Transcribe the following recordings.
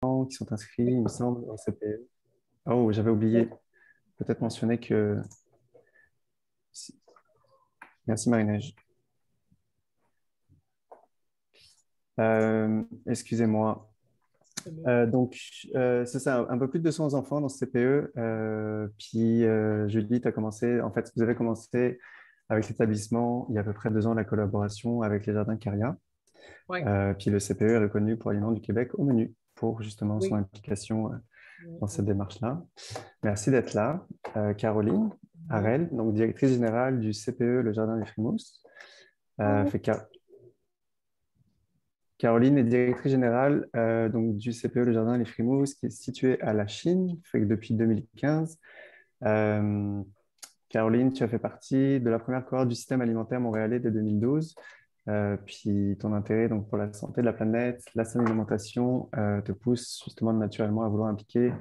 qui sont inscrits, il me semble, au CPE. Oh, j'avais oublié peut-être mentionner que... Merci Marie-Neige. Excusez-moi. C'est ça, un peu plus de 200 enfants dans ce CPE. Julie, en fait, vous avez commencé avec l'établissement il y a à peu près 2 ans la collaboration avec les Jardins Caria. Oui, Puis le CPE est reconnu pour Aliments du Québec au menu pour justement son oui. implication Oui, dans cette oui. démarche-là. Merci d'être là. Caroline Mhm. Harel, donc directrice générale du CPE Le Jardin des Frimouses. Euh, Oui. fait Car- Caroline est directrice générale donc, du CPE Le Jardin des Frimouses qui est situé à la Chine, fait que depuis 2015. Euh, Caroline, tu as fait partie de la première cohorte du système alimentaire montréalais dès 2012. Puis ton intérêt donc, pour la santé de la planète, la saine alimentation te pousse justement naturellement à vouloir impliquer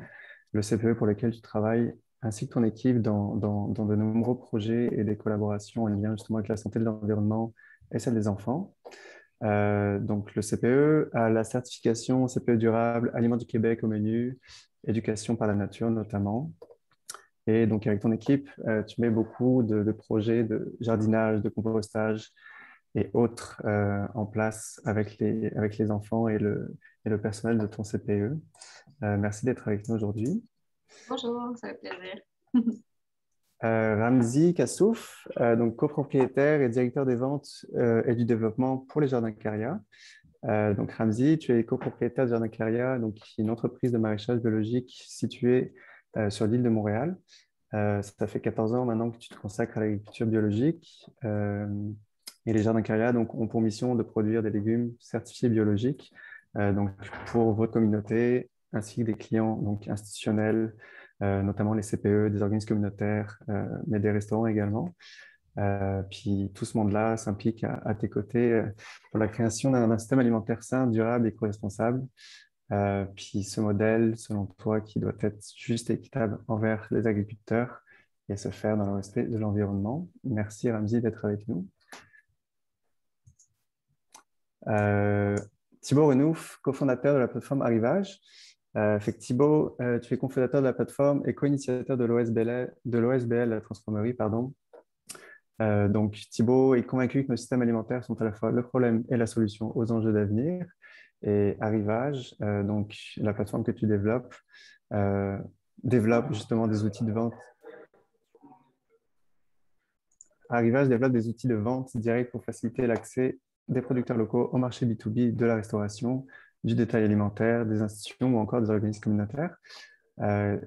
le CPE pour lequel tu travailles, ainsi que ton équipe dans de nombreux projets et des collaborations en lien justement avec la santé de l'environnement et celle des enfants. Donc le CPE a la certification CPE durable, Aliments du Québec au menu, éducation par la nature notamment. Et donc, avec ton équipe, tu mets beaucoup de projets de jardinage, de compostage et autres en place avec les enfants et le personnel de ton CPE. Merci d'être avec nous aujourd'hui. Bonjour, ça fait plaisir. Ramzi Kassouf, donc copropriétaire et directeur des ventes et du développement pour les Jardins Caria. Donc, Ramzi, tu es copropriétaire de Jardin Claria, donc qui est une entreprise de maraîchage biologique située sur l'île de Montréal. Ça fait 14 ans maintenant que tu te consacres à l'agriculture biologique. Et les Jardins Caria donc, ont pour mission de produire des légumes certifiés biologiques donc pour votre communauté ainsi que des clients donc, institutionnels, notamment les CPE, des organismes communautaires, mais des restaurants également. Puis tout ce monde-là s'implique à tes côtés pour la création d'un système alimentaire sain, durable et co-responsable. Puis ce modèle, selon toi, qui doit être juste et équitable envers les agriculteurs et se faire dans le respect de l'environnement. Merci Ramzi d'être avec nous. Euh, Thibaut Renouf, cofondateur de la plateforme Arrivage. Fait que Thibaut, tu es cofondateur de la plateforme et co-initiateur de l'OSBL, la Transformerie, pardon. Donc, Thibaut est convaincu que nos systèmes alimentaires sont à la fois le problème et la solution aux enjeux d'avenir. Et Arrivage, donc la plateforme que tu développes, euh, développe justement des outils de vente. Arrivage développe des outils de vente directe pour faciliter l'accès des producteurs locaux au marché B2B de la restauration, du détail alimentaire, des institutions ou encore des organismes communautaires.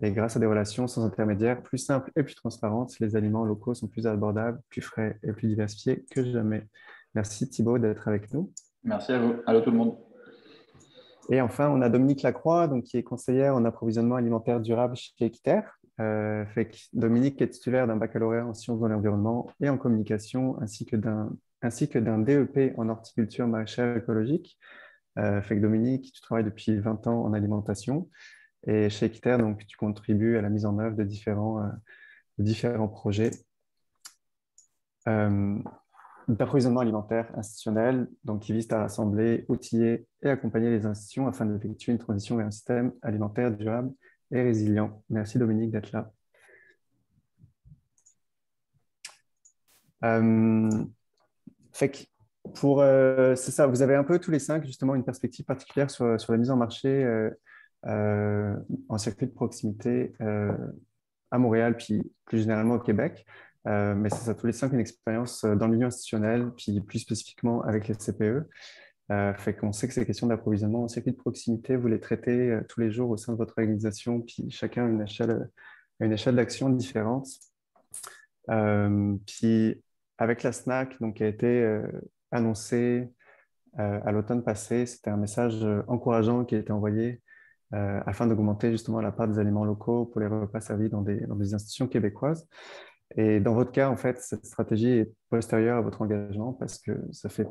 Et grâce à des relations sans intermédiaire plus simples et plus transparentes, les aliments locaux sont plus abordables, plus frais et plus diversifiés que jamais. Merci Thibaut d'être avec nous. Merci à vous. Allô tout le monde. Et enfin, on a Dominique Lacroix, donc, qui est conseillère en approvisionnement alimentaire durable chez Équiterre. Dominique est titulaire d'un baccalauréat en sciences de l'environnement et en communication, ainsi que d'un DEP en horticulture maraîchère écologique. Dominique, tu travailles depuis 20 ans en alimentation et chez Équiterre, donc, tu contribues à la mise en œuvre de différents projets euh, d'approvisionnement alimentaire institutionnel, donc qui vise à rassembler, outiller et accompagner les institutions afin d'effectuer une transition vers un système alimentaire durable et résilient. Merci Dominique d'être là. Euh, c'est ça, vous avez un peu tous les cinq justement une perspective particulière sur la mise en marché en circuit de proximité à Montréal, puis plus généralement au Québec. Mais c'est ça, tous les cinq une expérience dans le milieu institutionnel, puis plus spécifiquement avec les CPE. Fait qu'on sait que ces questions d'approvisionnement en circuit de proximité, vous les traitez tous les jours au sein de votre organisation, puis chacun a une échelle d'action différente. Puis avec la SNAC, donc, qui a été annoncée à l'automne passé, c'était un message encourageant qui a été envoyé afin d'augmenter justement la part des aliments locaux pour les repas servis dans des institutions québécoises. Et dans votre cas, en fait, cette stratégie est postérieure à votre engagement parce que ça fait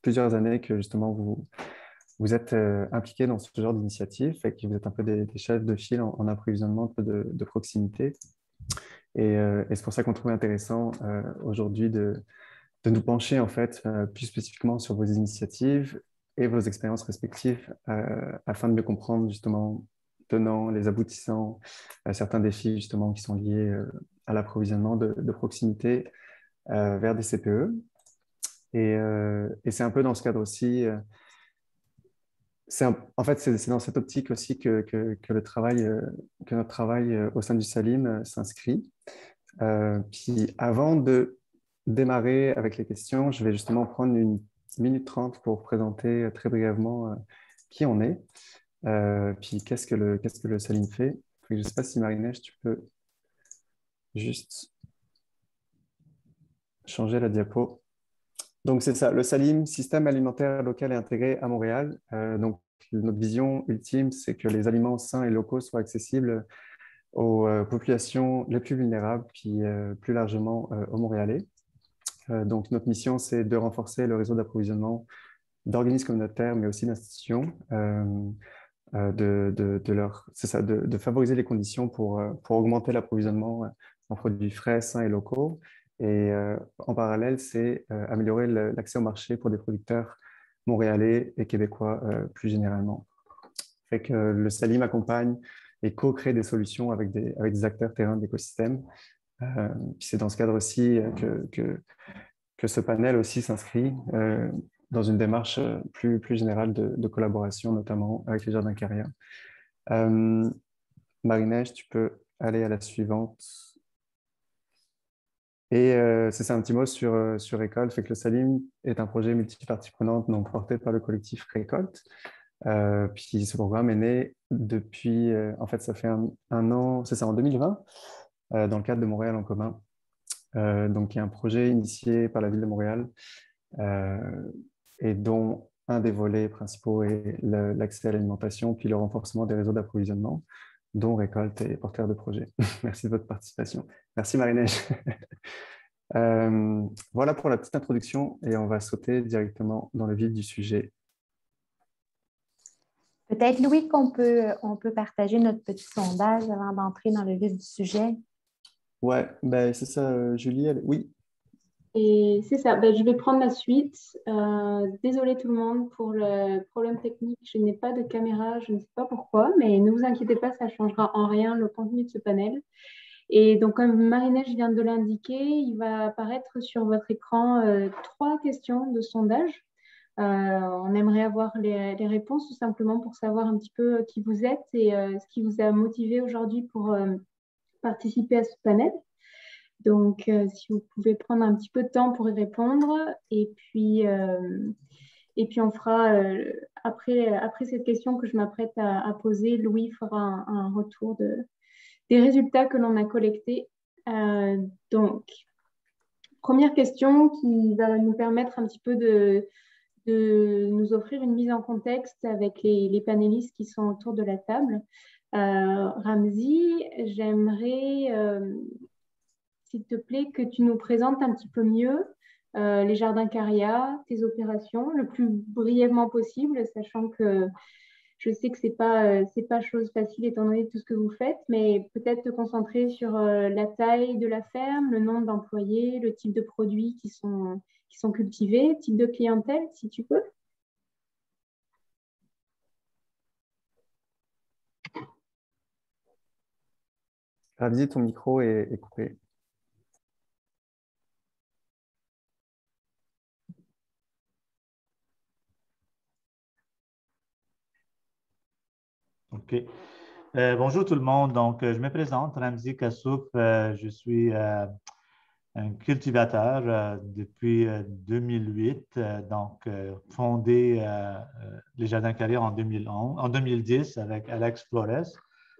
plusieurs années que justement vous êtes impliqué dans ce genre d'initiative et que vous êtes un peu des chefs de file en approvisionnement de proximité. Et c'est pour ça qu'on trouvait intéressant aujourd'hui de nous pencher en fait plus spécifiquement sur vos initiatives et vos expériences respectives afin de mieux comprendre justement tenants, les aboutissants, certains défis justement qui sont liés à l'approvisionnement de proximité vers des CPE. Et c'est un peu dans ce cadre aussi, en fait, c'est dans cette optique aussi que notre travail au sein du Salim s'inscrit. Puis avant de démarrer avec les questions, je vais justement prendre une minute 30 pour présenter très brièvement qui on est, puis qu'est-ce que le Salim fait. Je ne sais pas si Marie-Neige, tu peux juste changer la diapo. Donc c'est ça, le Salim, système alimentaire local et intégré à Montréal. Donc notre vision ultime, c'est que les aliments sains et locaux soient accessibles aux populations les plus vulnérables, puis plus largement aux Montréalais. Donc, notre mission, c'est de renforcer le réseau d'approvisionnement d'organismes communautaires, mais aussi d'institutions, c'est ça, de favoriser les conditions pour augmenter l'approvisionnement en produits frais, sains et locaux. Et en parallèle, c'est améliorer l'accès au marché pour des producteurs montréalais et québécois plus généralement. Fait que le Salim accompagne et co-crée des solutions avec des acteurs terrain de l'écosystème. Puis c'est dans ce cadre aussi que ce panel aussi s'inscrit dans une démarche plus générale de collaboration, notamment avec les Jardins Carrière. Marie-Neige, tu peux aller à la suivante. Et c'est ça, un petit mot sur Récolte. Fait que le Salim est un projet multipartie prenante donc porté par le collectif Récolte. Puis ce programme est né depuis, en fait, ça fait un an, c'est ça, en 2020, dans le cadre de Montréal en commun. Donc, il y a un projet initié par la ville de Montréal et dont un des volets principaux est l'accès à l'alimentation, puis le renforcement des réseaux d'approvisionnement, dont Récolte est porteur de projet. Merci de votre participation. Merci Marie-Neige. Voilà pour la petite introduction et on va sauter directement dans le vif du sujet. Peut-être, Louis, on peut partager notre petit sondage avant d'entrer dans le vif du sujet. Ouais, ben, c'est ça, Julie. Oui. Et c'est ça, ben, je vais prendre la suite. Désolée tout le monde pour le problème technique. Je n'ai pas de caméra, je ne sais pas pourquoi, mais ne vous inquiétez pas, ça ne changera en rien le contenu de ce panel. Et donc, comme Marie-Neige vient de l'indiquer, il va apparaître sur votre écran 3 questions de sondage. On aimerait avoir les réponses tout simplement pour savoir un petit peu qui vous êtes et ce qui vous a motivé aujourd'hui pour participer à ce panel. Donc, si vous pouvez prendre un petit peu de temps pour y répondre. Et puis on fera, après cette question que je m'apprête à poser, Louis fera un retour des résultats que l'on a collectés. Donc, première question qui va nous permettre un petit peu de nous offrir une mise en contexte avec les panélistes qui sont autour de la table. Ramzi, j'aimerais, s'il te plaît, que tu nous présentes un petit peu mieux les Jardins Caria, tes opérations, le plus brièvement possible, sachant que je sais que c'est pas chose facile étant donné tout ce que vous faites, mais peut-être te concentrer sur la taille de la ferme, le nombre d'employés, le type de produits qui sont cultivés, type de clientèle, si tu peux. Ramzi, ton micro est coupé. OK. Bonjour tout le monde. Donc, je me présente, Ramzi Kassouf. Je suis un cultivateur depuis 2008. Fondé les Jardins Carrière en 2010 avec Alex Flores.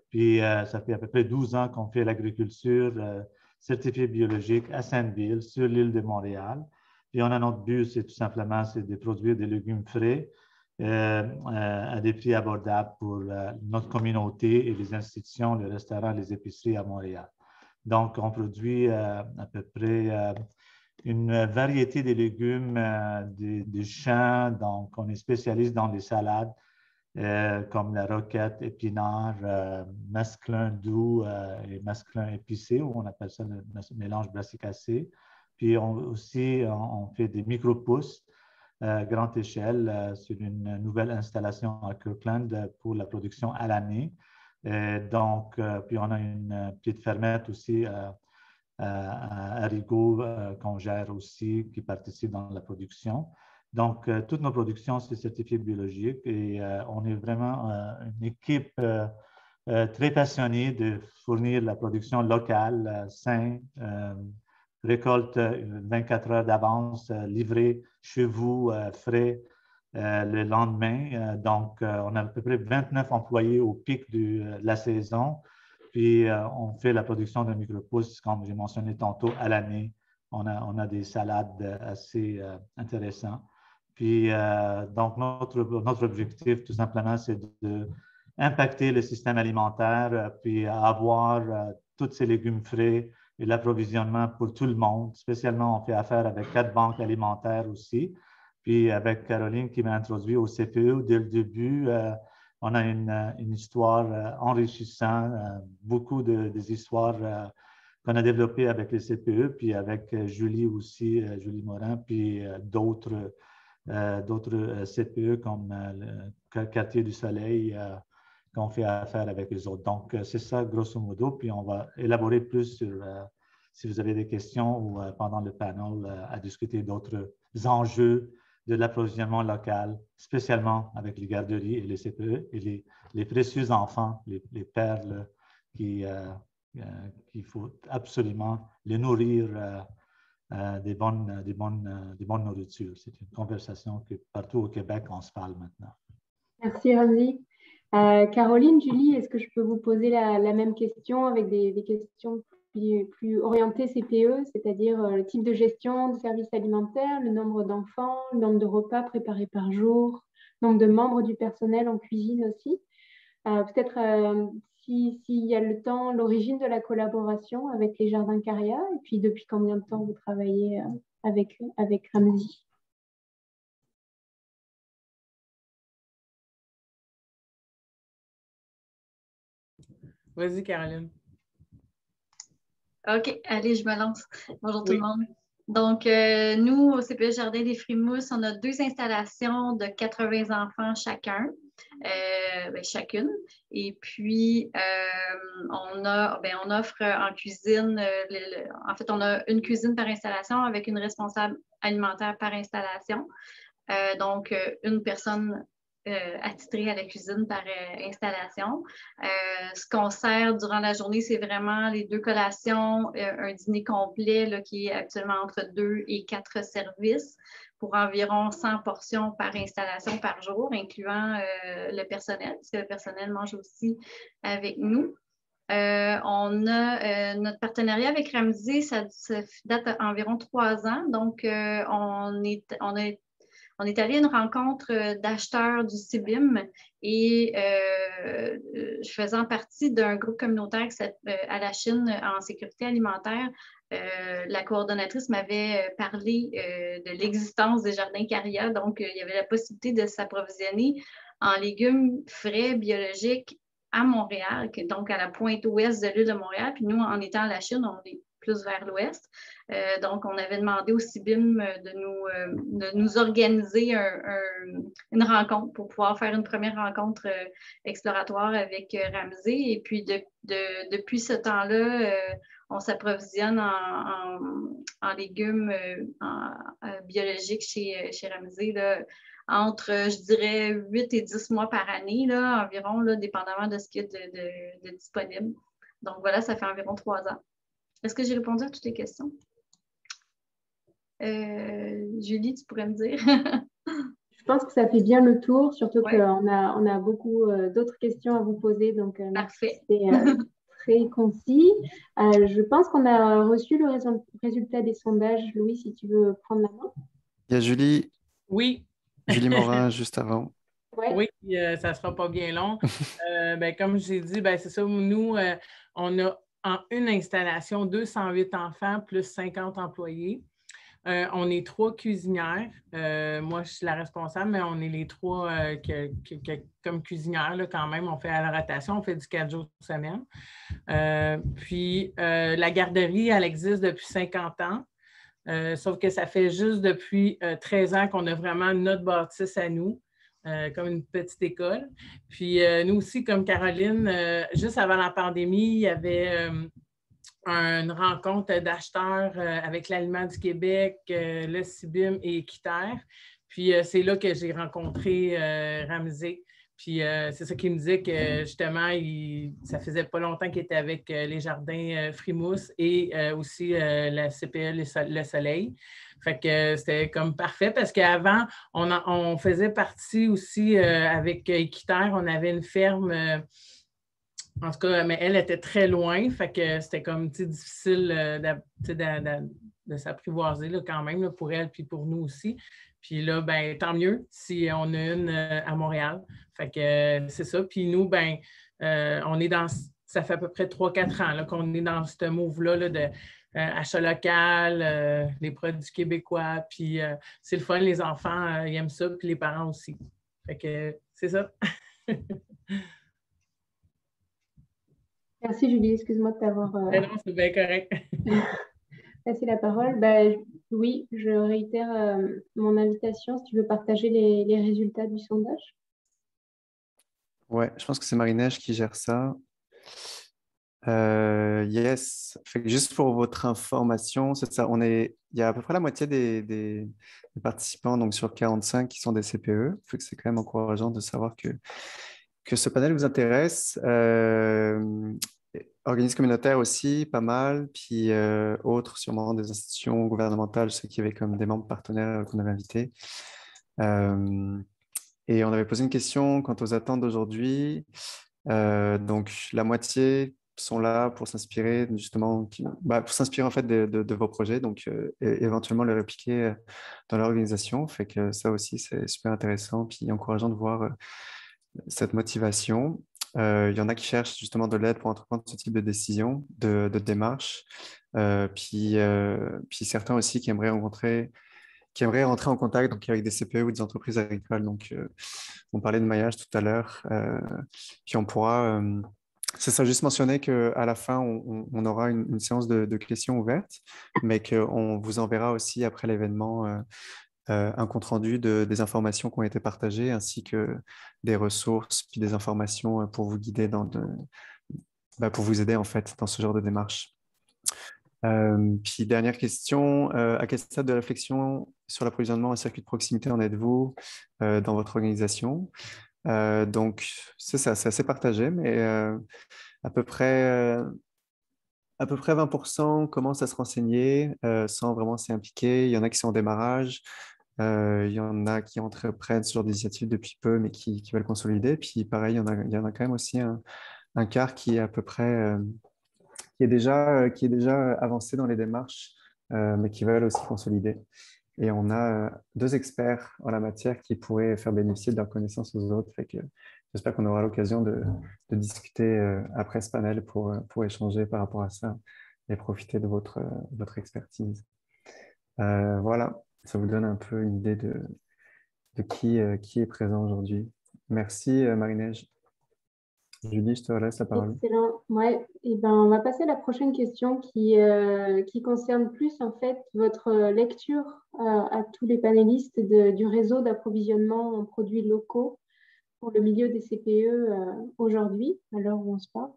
Puis, ça fait à peu près 12 ans qu'on fait l'agriculture certifiée biologique à Sainte-Ville, sur l'île de Montréal. Puis, on a notre but, c'est tout simplement de produire des légumes frais à des prix abordables pour notre communauté et les institutions, les restaurants, les épiceries à Montréal. Donc, on produit à peu près une variété de légumes des champs. Donc, on est spécialiste dans les salades comme la roquette, épinard, mesclun doux et mesclun épicé, ou on appelle ça le mélange brassicacé. Puis, on fait des micro-pousses grande échelle sur une nouvelle installation à Kirkland pour la production à l'année. Donc, puis on a une petite fermette aussi à Rigaud qu'on gère aussi, qui participe dans la production. Donc, toutes nos productions sont certifiées biologiques et on est vraiment une équipe très passionnée de fournir la production locale, saine, récolte 24 heures d'avance, livrée chez vous, frais, le lendemain. Donc, on a à peu près 29 employés au pic de la saison. Puis, on fait la production de micro-pousses, comme j'ai mentionné tantôt, à l'année. On a des salades assez intéressantes. Puis, donc, notre objectif, tout simplement, c'est d'impacter le système alimentaire, puis avoir tous ces légumes frais et l'approvisionnement pour tout le monde. Spécialement, on fait affaire avec 4 banques alimentaires aussi. Puis, avec Caroline qui m'a introduit au CPE, dès le début, on a une histoire enrichissante, beaucoup des histoires qu'on a développées avec les CPE, puis avec Julie aussi, Julie Morin, puis d'autres CPE comme le Quartier du Soleil qu'on fait affaire avec les autres. Donc, c'est ça, grosso modo, puis on va élaborer plus sur, si vous avez des questions ou pendant le panel, à discuter d'autres enjeux de l'approvisionnement local, spécialement avec les garderies et les CPE et les précieux enfants, les perles qu'il faut absolument les nourrir des bonnes nourritures. C'est une conversation que partout au Québec, on se parle maintenant. Merci, Ramzi. Caroline, Julie, est-ce que je peux vous poser la même question avec des questions plus orientées CPE, c'est-à-dire le type de gestion de services alimentaires, le nombre d'enfants, le nombre de repas préparés par jour, le nombre de membres du personnel en cuisine aussi. Peut-être s'il y a le temps, l'origine de la collaboration avec les Jardins Caria, et puis depuis combien de temps vous travaillez avec Ramzi? Vas-y, Caroline. OK, allez, je me lance. Bonjour tout le monde. Donc, nous, au CPE Jardin des Frimousses, on a 2 installations de 80 enfants chacune. Et puis, on offre en cuisine, en fait, on a une cuisine par installation avec une responsable alimentaire par installation. Donc, une personne attitrée à la cuisine par installation. Ce qu'on sert durant la journée, c'est vraiment les 2 collations, un dîner complet là, qui est actuellement entre 2 et 4 services pour environ 100 portions par installation par jour, incluant le personnel, parce que le personnel mange aussi avec nous. On a notre partenariat avec Ramzi, ça date environ 3 ans. Donc, on est allé à une rencontre d'acheteurs du CIBIM et faisant partie d'un groupe communautaire à la Chine en sécurité alimentaire, la coordonnatrice m'avait parlé de l'existence des Jardins Caria. Donc, il y avait la possibilité de s'approvisionner en légumes frais, biologiques à Montréal, donc à la pointe ouest de l'île de Montréal. Puis nous, en étant à la Chine, on est plus vers l'ouest. Donc, on avait demandé au CIBIM de nous organiser une rencontre pour pouvoir faire une première rencontre exploratoire avec Ramzi. Et puis, depuis ce temps-là, on s'approvisionne en légumes biologiques chez Ramzi, là, entre, je dirais, 8 et 10 mois par année, là, environ, là, dépendamment de ce qu'il y a de disponible. Donc, voilà, ça fait environ 3 ans. Est-ce que j'ai répondu à toutes les questions? Julie, tu pourrais me dire? Je pense que ça fait bien le tour, surtout qu'on a beaucoup d'autres questions à vous poser. Donc, parfait. C'est très concis. Je pense qu'on a reçu le résultat des sondages. Louis, si tu veux prendre la main. Il y a Julie. Oui. Julie Morin, juste avant. Ouais. Oui, ça ne sera pas bien long. Comme j'ai dit, c'est ça, nous, on a en une installation 208 enfants plus 50 employés. On est 3 cuisinières. Moi, je suis la responsable, mais on est les 3 comme cuisinières là, quand même. On fait à la rotation, on fait du 4 jours semaine. Puis, la garderie, elle existe depuis 50 ans. Sauf que ça fait juste depuis 13 ans qu'on a vraiment notre bâtisse à nous, comme une petite école. Puis nous aussi, comme Caroline, juste avant la pandémie, il y avait une rencontre d'acheteurs avec l'Aliment du Québec, le CIBIM et Équiterre. Puis c'est là que j'ai rencontré Ramsey. Puis c'est ça qui me disait que justement, ça faisait pas longtemps qu'il était avec les jardins Frimousse et aussi la CPE Le Soleil. Fait que c'était comme parfait parce qu'avant, on faisait partie aussi avec Équiterre, on avait une ferme. En tout cas, mais elle était très loin, fait que c'était comme difficile de s'apprivoiser là, quand même là, pour elle puis pour nous aussi. Puis là, ben, tant mieux si on a une à Montréal. Fait que c'est ça. Puis nous, ben, on est ça fait à peu près 3-4 ans là, qu'on est dans ce move-là là, de achat local, les produits québécois. Puis c'est le fun, les enfants ils aiment ça, puis les parents aussi. Fait que c'est ça. Merci Julie, excuse-moi de t'avoir Non, c'est bien correct. passé la parole. Ben, oui, je réitère mon invitation si tu veux partager les résultats du sondage. Ouais, je pense que c'est Marie-Neige qui gère ça. Yes. Fait que juste pour votre information, c'est ça. Il y a à peu près la moitié des participants, donc sur 45, qui sont des CPE. Fait que c'est quand même encourageant de savoir que ce panel vous intéresse. Organismes communautaires aussi, pas mal. Puis autres, sûrement des institutions gouvernementales, je sais qu'il y avait comme des membres partenaires qu'on avait invités. Et on avait posé une question quant aux attentes d'aujourd'hui. Donc, la moitié sont là pour s'inspirer justement, pour s'inspirer en fait de vos projets, donc et éventuellement les répliquer dans l'organisation. Fait que ça aussi, c'est super intéressant puis encourageant de voir cette motivation. Il y en a qui cherchent justement de l'aide pour entreprendre ce type de décision, de démarche. Puis certains aussi qui aimeraient rentrer en contact donc, avec des CPE ou des entreprises agricoles. Donc, on parlait de maillage tout à l'heure. Puis on pourra, c'est ça, juste mentionner qu'à la fin, on aura une séance de questions ouvertes, mais qu'on vous enverra aussi après l'événement un compte-rendu des informations qui ont été partagées, ainsi que des ressources, puis des informations pour vous guider pour vous aider en fait dans ce genre de démarche. Puis dernière question, à quel stade de réflexion sur l'approvisionnement en circuit de proximité en êtes-vous dans votre organisation? Donc, c'est ça, c'est assez partagé, mais à peu près 20% commencent à se renseigner sans vraiment s'y impliquer. Il y en a qui sont en démarrage. Il y en a qui entreprennent ce genre d'initiative depuis peu, mais qui veulent consolider. Puis pareil, il y en a quand même aussi un quart qui est à peu près, qui est déjà avancé dans les démarches, mais qui veulent aussi consolider. Et on a 2 experts en la matière qui pourraient faire bénéficier de leurs connaissances aux autres. Fait que j'espère qu'on aura l'occasion de discuter après ce panel pour échanger par rapport à ça et profiter de votre expertise. Voilà, ça vous donne un peu une idée de qui est présent aujourd'hui. Merci Marie-Neige. Julie, je te laisse la parole. Excellent. Ouais. Et ben, on va passer à la prochaine question qui concerne plus en fait votre lecture à tous les panélistes du réseau d'approvisionnement en produits locaux pour le milieu des CPE aujourd'hui, à l'heure où on se parle.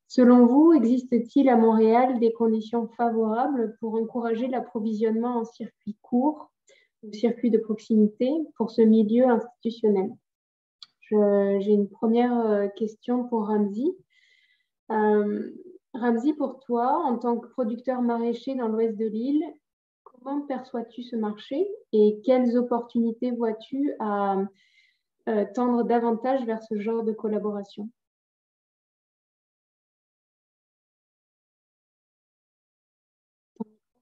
Selon vous, existe-t-il à Montréal des conditions favorables pour encourager l'approvisionnement en circuit court ou circuit de proximité pour ce milieu institutionnel? J'ai une première question pour Ramsey. Ramsey, pour toi, en tant que producteur maraîcher dans l'ouest de l'île, comment perçois-tu ce marché et quelles opportunités vois-tu à tendre davantage vers ce genre de collaboration?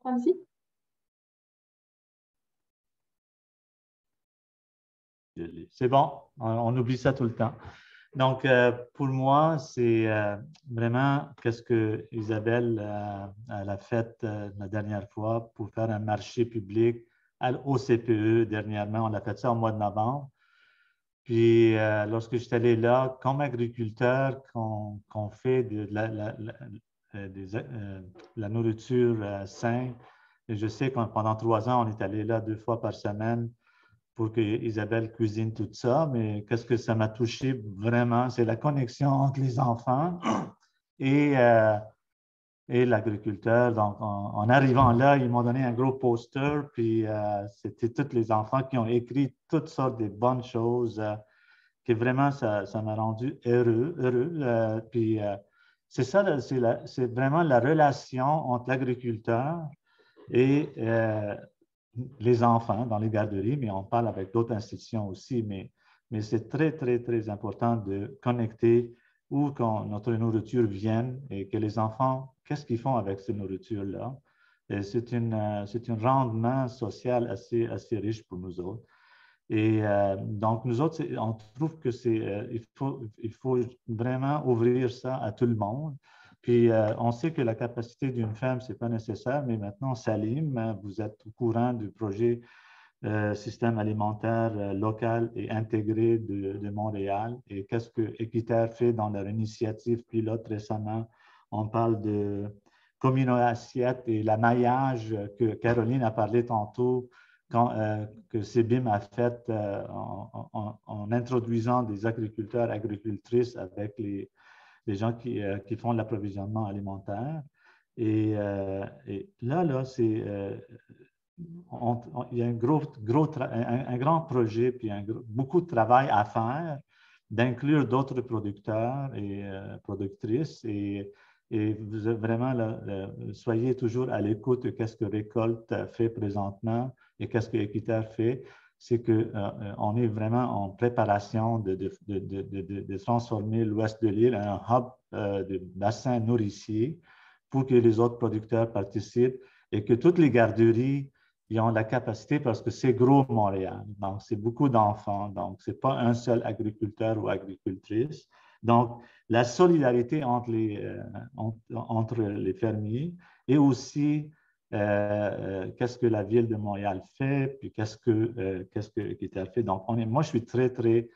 Ramsey? C'est bon, on oublie ça tout le temps. Donc, pour moi, c'est vraiment qu'est-ce que Isabelle elle a fait la dernière fois pour faire un marché public au CPE dernièrement. On a fait ça au mois de novembre. Puis, lorsque je suis allé là, comme agriculteur, qu'on fait de la nourriture saine, Et je sais que pendant 3 ans, on est allé là 2 fois par semaine pour que Isabelle cuisine tout ça. Mais qu'est-ce que ça m'a touché vraiment, c'est la connexion entre les enfants et, euh, et l'agriculteur. Donc, en arrivant là, ils m'ont donné un gros poster, puis c'était tous les enfants qui ont écrit toutes sortes de bonnes choses, que vraiment, ça m'a rendu heureux. Puis, c'est ça, c'est vraiment la relation entre l'agriculteur et les enfants dans les garderies, mais on parle avec d'autres institutions aussi, mais c'est très, très, très important de connecter où quand notre nourriture vient et que les enfants, qu'est-ce qu'ils font avec cette nourriture-là? C'est un rendement social assez riche pour nous autres. Et donc, nous autres, on trouve que il faut vraiment ouvrir ça à tout le monde. Puis, on sait que la capacité d'une ferme, ce n'est pas nécessaire, mais maintenant, Salim, vous êtes au courant du projet système alimentaire local et intégré de Montréal. Et qu'est-ce que Équiterre fait dans leur initiative pilote récemment? On parle de communo-assiette et la maillage que Caroline a parlé tantôt, que CBIM a fait en introduisant des agriculteurs, agricultrices avec les gens qui font l'approvisionnement alimentaire. Et là il y a un grand projet, puis beaucoup de travail à faire, d'inclure d'autres producteurs et productrices. Et vous vraiment, soyez toujours à l'écoute de ce que Récolte fait présentement et qu'est-ce que Équiterre fait. C'est qu'on est vraiment en préparation de transformer l'ouest de l'île en un hub de bassin nourricier pour que les autres producteurs participent et que toutes les garderies ils ont la capacité parce que c'est gros Montréal. Donc, c'est beaucoup d'enfants. Donc, ce n'est pas un seul agriculteur ou agricultrice. Donc, la solidarité entre les fermiers et aussi qu'est-ce que la ville de Montréal fait, puis qu'est-ce que Équiterre fait. Donc, moi, je suis très, très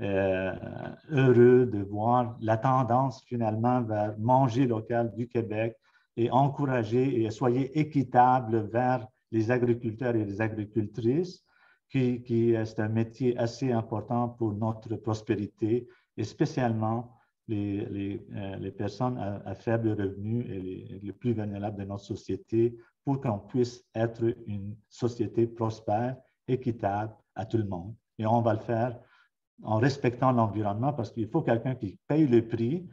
heureux de voir la tendance finalement vers manger local du Québec et encourager et soyez équitable vers les agriculteurs et les agricultrices, c'est un métier assez important pour notre prospérité et spécialement les personnes à faible revenu et les plus vulnérables de notre société pour qu'on puisse être une société prospère, équitable à tout le monde. Et on va le faire en respectant l'environnement parce qu'il faut quelqu'un qui paye le prix.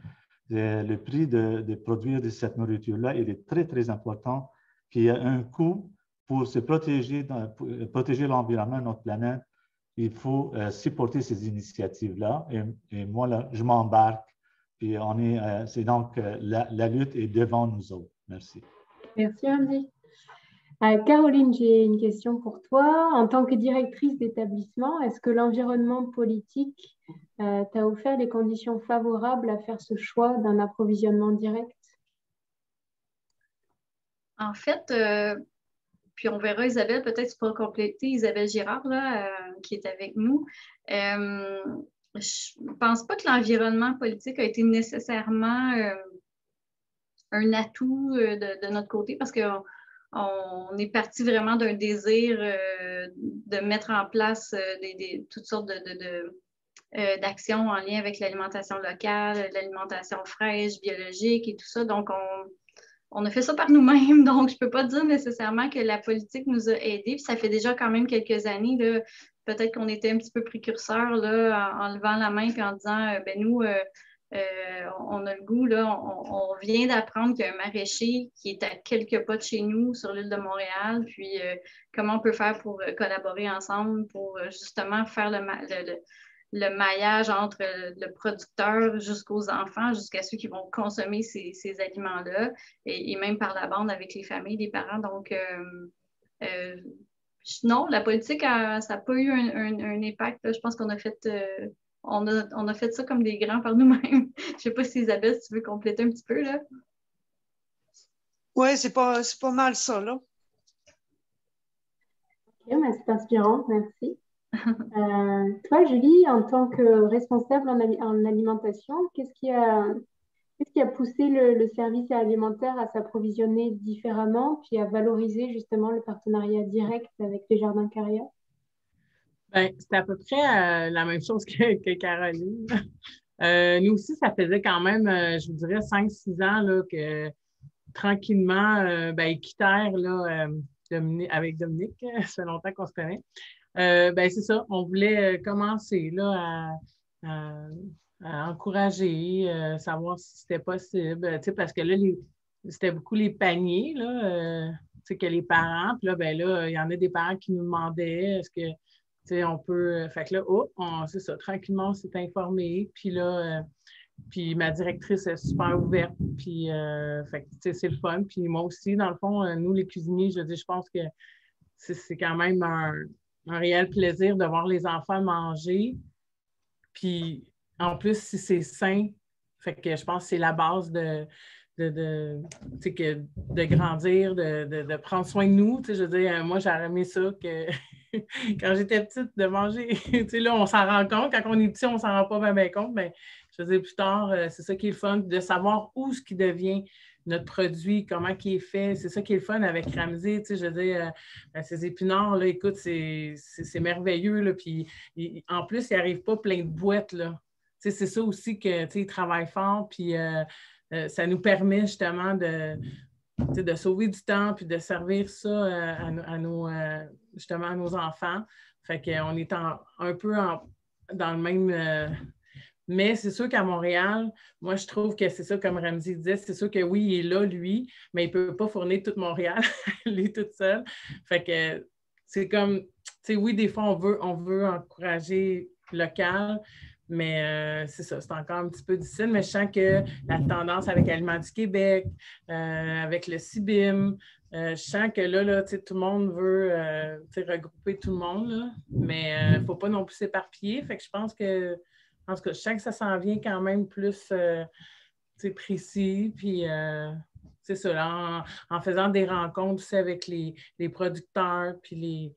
Le prix de produire de cette nourriture-là, il est très, très important, qu'il y a un coût pour se protéger, pour protéger l'environnement, notre planète. Il faut supporter ces initiatives-là. Et moi, là, je m'embarque. Puis c'est donc la lutte est devant nous autres. Merci. Merci, Andy. Caroline, j'ai une question pour toi. En tant que directrice d'établissement, est-ce que l'environnement politique t'a offert des conditions favorables à faire ce choix d'un approvisionnement direct? En fait, puis on verra Isabelle, peut-être tu pourras compléter, Isabelle Girard, là, qui est avec nous. Je ne pense pas que l'environnement politique a été nécessairement un atout de notre côté parce qu'on est parti vraiment d'un désir de mettre en place toutes sortes d'actions en lien avec l'alimentation locale, l'alimentation fraîche, biologique et tout ça. Donc, on a fait ça par nous-mêmes, donc je ne peux pas dire nécessairement que la politique nous a aidés. Puis ça fait déjà quand même quelques années, peut-être qu'on était un petit peu précurseurs en levant la main et en disant, ben nous, on a le goût, là, on vient d'apprendre qu'il y a un maraîcher qui est à quelques pas de chez nous sur l'île de Montréal, puis comment on peut faire pour collaborer ensemble pour justement faire le maillage entre le producteur jusqu'aux enfants, jusqu'à ceux qui vont consommer ces aliments-là, et même par la bande avec les familles, les parents. Donc, non, la politique, ça n'a pas eu un impact. Là. Je pense qu'on a fait... on a fait ça comme des grands par nous-mêmes. Je ne sais pas si Isabelle, si tu veux compléter un petit peu, là. Oui, c'est pas mal ça, là. Ok, c'est inspirant, merci. Toi, Julie, en tant que responsable en alimentation, qu'est-ce qui qui a poussé le service alimentaire à s'approvisionner différemment, puis à valoriser justement le partenariat direct avec les Jardins Carrière? Ben, c'était à peu près la même chose que Caroline. Nous aussi, ça faisait quand même, je vous dirais, 5-6 ans là, que tranquillement, Équiterre, là, avec Dominique, ça fait longtemps qu'on se connaît. C'est ça, on voulait commencer là, à encourager, savoir si c'était possible, parce que là, c'était beaucoup les paniers, là, que les parents, puis là, il y en a des parents qui nous demandaient, est-ce que, on peut, fait que là, c'est ça, tranquillement, on s'est informé, puis là, puis ma directrice est super ouverte, puis c'est le fun, puis moi aussi, dans le fond, nous, les cuisiniers, je pense que c'est quand même un réel plaisir de voir les enfants manger. Puis en plus, si c'est sain, fait que je pense que c'est la base de grandir, de prendre soin de nous. Je veux dire, moi, j'aurais aimé ça que quand j'étais petite, de manger. Là, on s'en rend compte. Quand on est petit, on ne s'en rend pas bien compte. Mais je veux dire, plus tard, c'est ça qui est le fun, de savoir où ce qui devient notre produit, comment il est fait. C'est ça qui est le fun avec Ramsey. Je veux dire, ces épinards, là, écoute, c'est merveilleux. Là, puis en plus, ils n'arrivent pas plein de boîtes. Là. C'est ça aussi qu'ils travaillent fort. Puis ça nous permet justement de sauver du temps puis de servir ça justement à nos enfants. Fait qu'on est un peu dans le même... mais c'est sûr qu'à Montréal, moi, je trouve que c'est ça, comme Ramsey disait, c'est sûr que oui, il est là, lui, mais il ne peut pas fournir tout Montréal, il est toute seule. Fait que c'est comme, oui, des fois, on veut encourager local, mais c'est ça, c'est encore un petit peu difficile, mais je sens que la tendance avec Aliments du Québec, avec le CIBIM, je sens que là tout le monde veut regrouper tout le monde, là, mais il ne faut pas non plus s'éparpiller. Fait que je pense que en tout cas, je sens que ça s'en vient quand même plus précis. Puis, c'est ça, là, en faisant des rencontres aussi avec les producteurs, puis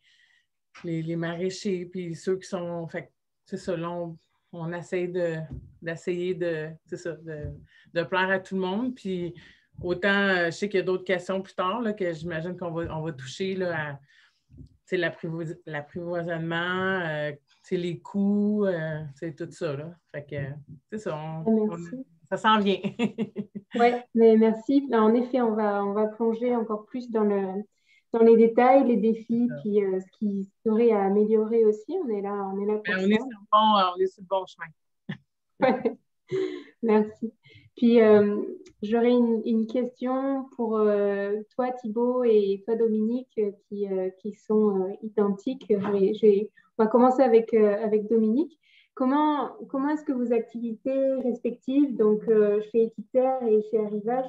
les maraîchers, puis ceux qui sont. Fait c'est ça, là, on essaie d'essayer de plaire à tout le monde. Puis, autant, je sais qu'il y a d'autres questions plus tard, là, que j'imagine qu'on va toucher là, à l'apprivoisonnement, les coûts, tout ça. Là. Fait que, c'est ça, ça s'en vient. Oui, mais merci. Là, en effet, on va plonger encore plus dans les détails, les défis, puis ce qui serait à améliorer aussi. On est là pour ça. On est sur le bon chemin. Merci. Puis, j'aurais une question pour toi, Thibaut, et toi, Dominique, qui sont identiques. On va commencer avec Dominique. Comment est-ce que vos activités respectives, donc chez Équiterre et chez Arrivage,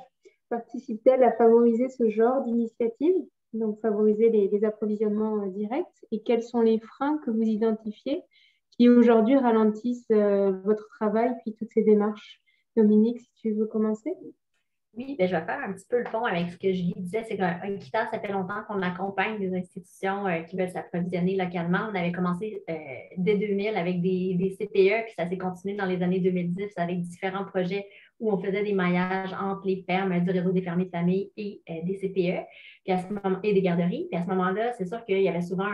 participent-elles à favoriser ce genre d'initiative, donc favoriser les approvisionnements directs? Et quels sont les freins que vous identifiez qui aujourd'hui ralentissent votre travail puis toutes ces démarches? Dominique, si tu veux commencer. Oui, je vais faire un petit peu le pont avec ce que je disais. C'est qu'Équiterre, ça fait longtemps qu'on accompagne des institutions qui veulent s'approvisionner localement. On avait commencé dès 2000 avec des CPE, puis ça s'est continué dans les années 2010 avec différents projets où on faisait des maillages entre les fermes du réseau des fermiers de famille et des CPE et des garderies. Puis à ce moment-là, c'est sûr qu'il y avait souvent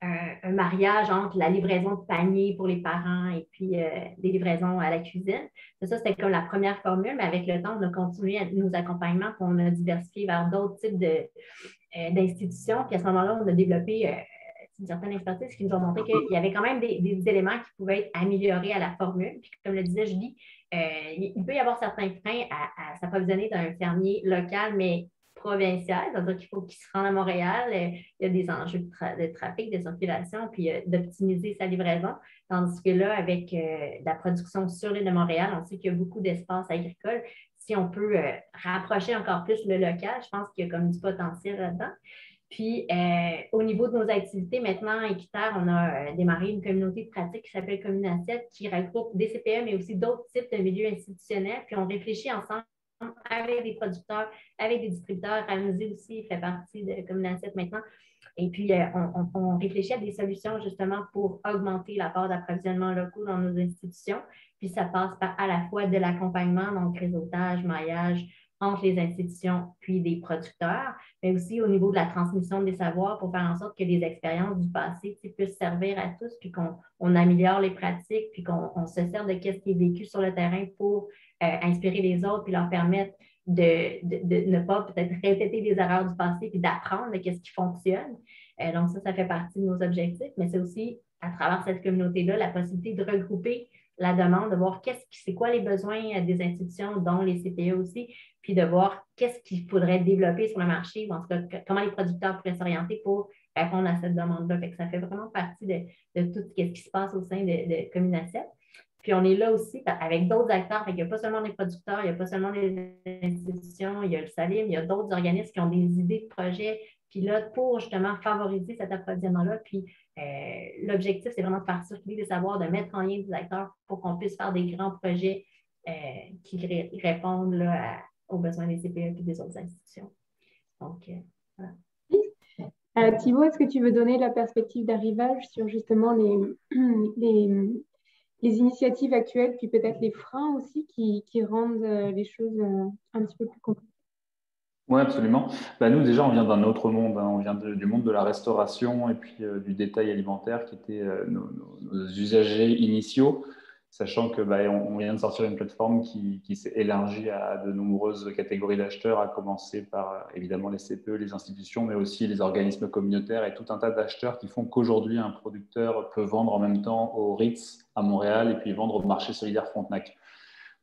un mariage entre la livraison de paniers pour les parents et puis des livraisons à la cuisine. Ça, c'était comme la première formule, mais avec le temps, on a continué nos accompagnements, puis on a diversifié vers d'autres types d'institutions. Puis à ce moment-là, on a développé une certaine expertise qui nous a montré qu'il y avait quand même des éléments qui pouvaient être améliorés à la formule. Puis comme le disait Julie, il peut y avoir certains freins à s'approvisionner d'un fermier local, mais provincial, c'est-à-dire qu'il faut qu'il se rende à Montréal, il y a des enjeux de trafic, de circulation, puis d'optimiser sa livraison. Tandis que là, avec la production sur l'île de Montréal, on sait qu'il y a beaucoup d'espace agricole. Si on peut rapprocher encore plus le local, je pense qu'il y a comme du potentiel là-dedans. Puis, au niveau de nos activités, maintenant, à Équiterre, on a démarré une communauté de pratique qui s'appelle Commune Assiette, qui regroupe des CPE, mais aussi d'autres types de milieux institutionnels. Puis, on réfléchit ensemble avec des producteurs, avec des distributeurs. Ramsey aussi fait partie de Communacet maintenant. Et puis, on réfléchit à des solutions justement pour augmenter l'apport d'approvisionnement locaux dans nos institutions. Puis, ça passe par à la fois de l'accompagnement, donc réseautage, maillage entre les institutions puis des producteurs, mais aussi au niveau de la transmission des savoirs pour faire en sorte que les expériences du passé puissent servir à tous, puis qu'on améliore les pratiques, puis qu'on se sert de ce qui est vécu sur le terrain pour inspirer les autres, puis leur permettre de ne pas peut-être répéter les erreurs du passé, puis d'apprendre de ce qui fonctionne. Donc, ça fait partie de nos objectifs, mais c'est aussi, à travers cette communauté-là, la possibilité de regrouper la demande, de voir c'est quoi les besoins des institutions, dont les CPE aussi, puis de voir qu'est-ce qu'il faudrait développer sur le marché, ou en tout cas, comment les producteurs pourraient s'orienter pour répondre à cette demande-là. Fait que ça fait vraiment partie de tout ce qui se passe au sein de Communacet. Puis on est là aussi avec d'autres acteurs. Il n'y a pas seulement des producteurs, il n'y a pas seulement des institutions, il y a le Salim, il y a d'autres organismes qui ont des idées de projets pilotes pour justement favoriser cet approvisionnement-là. Puis l'objectif, c'est vraiment de faire circuler des savoirs, de mettre en lien des acteurs pour qu'on puisse faire des grands projets qui répondent là, aux besoins des CPE et des autres institutions. Donc, voilà. Thibaut, est-ce que tu veux donner la perspective d'arrivage sur justement les initiatives actuelles, puis peut-être les freins aussi qui rendent les choses un petit peu plus compliquées? Oui, absolument. Nous, déjà, on vient d'un autre monde. On vient du monde de la restauration et puis du détail alimentaire qui étaient nos usagers initiaux, sachant que on vient de sortir une plateforme qui s'est élargie à de nombreuses catégories d'acheteurs, à commencer par évidemment les CPE, les institutions, mais aussi les organismes communautaires et tout un tas d'acheteurs qui font qu'aujourd'hui, un producteur peut vendre en même temps au Ritz à Montréal et puis vendre au marché solidaire Frontenac.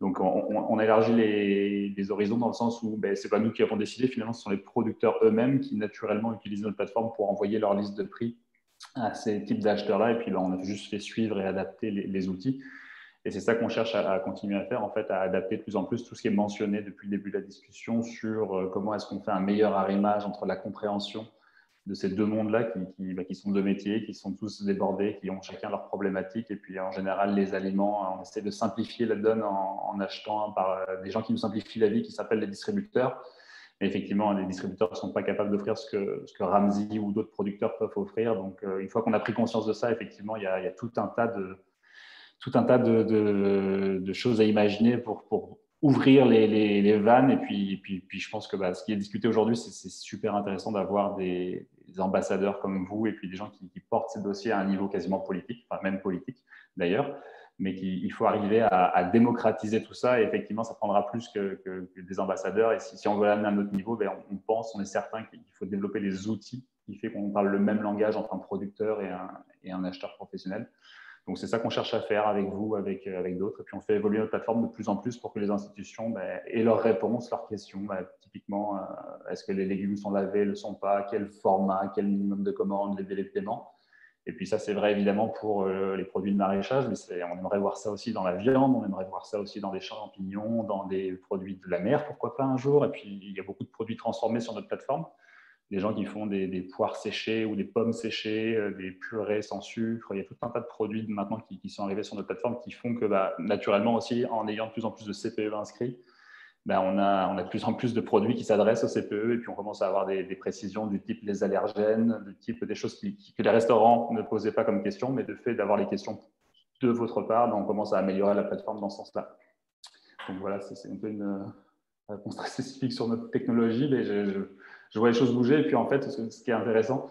Donc, on a élargi les horizons dans le sens où ce n'est pas nous qui avons décidé, finalement, ce sont les producteurs eux-mêmes qui naturellement utilisent notre plateforme pour envoyer leur liste de prix à ces types d'acheteurs-là. Et puis, on a juste fait suivre et adapter les outils. Et c'est ça qu'on cherche à continuer à faire, en fait, à adapter de plus en plus tout ce qui est mentionné depuis le début de la discussion sur comment est-ce qu'on fait un meilleur arrimage entre la compréhension de ces deux mondes-là qui sont deux métiers, qui sont tous débordés, qui ont chacun leurs problématiques. Et puis, en général, les aliments, on essaie de simplifier la donne en achetant par des gens qui nous simplifient la vie, qui s'appellent les distributeurs. Mais effectivement, les distributeurs ne sont pas capables d'offrir ce que Ramsey ou d'autres producteurs peuvent offrir. Donc, une fois qu'on a pris conscience de ça, effectivement, il y a tout un tas de choses à imaginer pour ouvrir les vannes. Et puis je pense que ce qui est discuté aujourd'hui, c'est super intéressant d'avoir des ambassadeurs comme vous et puis des gens qui portent ces dossiers à un niveau quasiment politique, enfin même politique d'ailleurs, mais il faut arriver à démocratiser tout ça. Et effectivement, ça prendra plus que des ambassadeurs. Et si on veut l'amener à un autre niveau, on est certain qu'il faut développer les outils qui fait qu'on parle le même langage entre un producteur et un acheteur professionnel. Donc, c'est ça qu'on cherche à faire avec vous, avec d'autres. Et puis, on fait évoluer notre plateforme de plus en plus pour que les institutions aient leurs réponses, leurs questions. Typiquement, est-ce que les légumes sont lavés, ne le sont pas? Quel format, quel minimum de commandes, les délais de paiement? Et puis, ça, c'est vrai évidemment pour les produits de maraîchage, mais on aimerait voir ça aussi dans la viande, on aimerait voir ça aussi dans les champignons, dans des produits de la mer, pourquoi pas un jour. Et puis, il y a beaucoup de produits transformés sur notre plateforme. Des gens qui font des poires séchées ou des pommes séchées, des purées sans sucre. Il y a tout un tas de produits maintenant qui sont arrivés sur notre plateforme qui font que naturellement aussi, en ayant de plus en plus de CPE inscrits, on a de plus en plus de produits qui s'adressent aux CPE et puis on commence à avoir des précisions du type les allergènes, du type des choses que les restaurants ne posaient pas comme question, mais de fait d'avoir les questions de votre part, on commence à améliorer la plateforme dans ce sens-là. Donc voilà, c'est un peu une réponse très spécifique sur notre technologie, mais je vois les choses bouger. Et puis, en fait, ce qui est intéressant,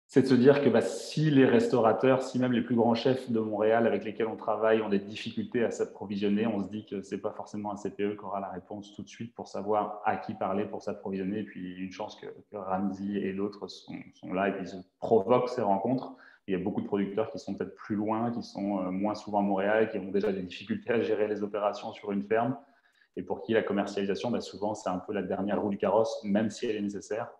c'est de se dire que si les restaurateurs, si même les plus grands chefs de Montréal avec lesquels on travaille ont des difficultés à s'approvisionner, on se dit que ce n'est pas forcément un CPE qui aura la réponse tout de suite pour savoir à qui parler pour s'approvisionner. Et puis, une chance que Ramsey et d'autres sont là et puis se provoquent ces rencontres. Il y a beaucoup de producteurs qui sont peut-être plus loin, qui sont moins souvent à Montréal, qui ont déjà des difficultés à gérer les opérations sur une ferme. Et pour qui la commercialisation, souvent, c'est un peu la dernière roue du carrosse, même si elle est nécessaire.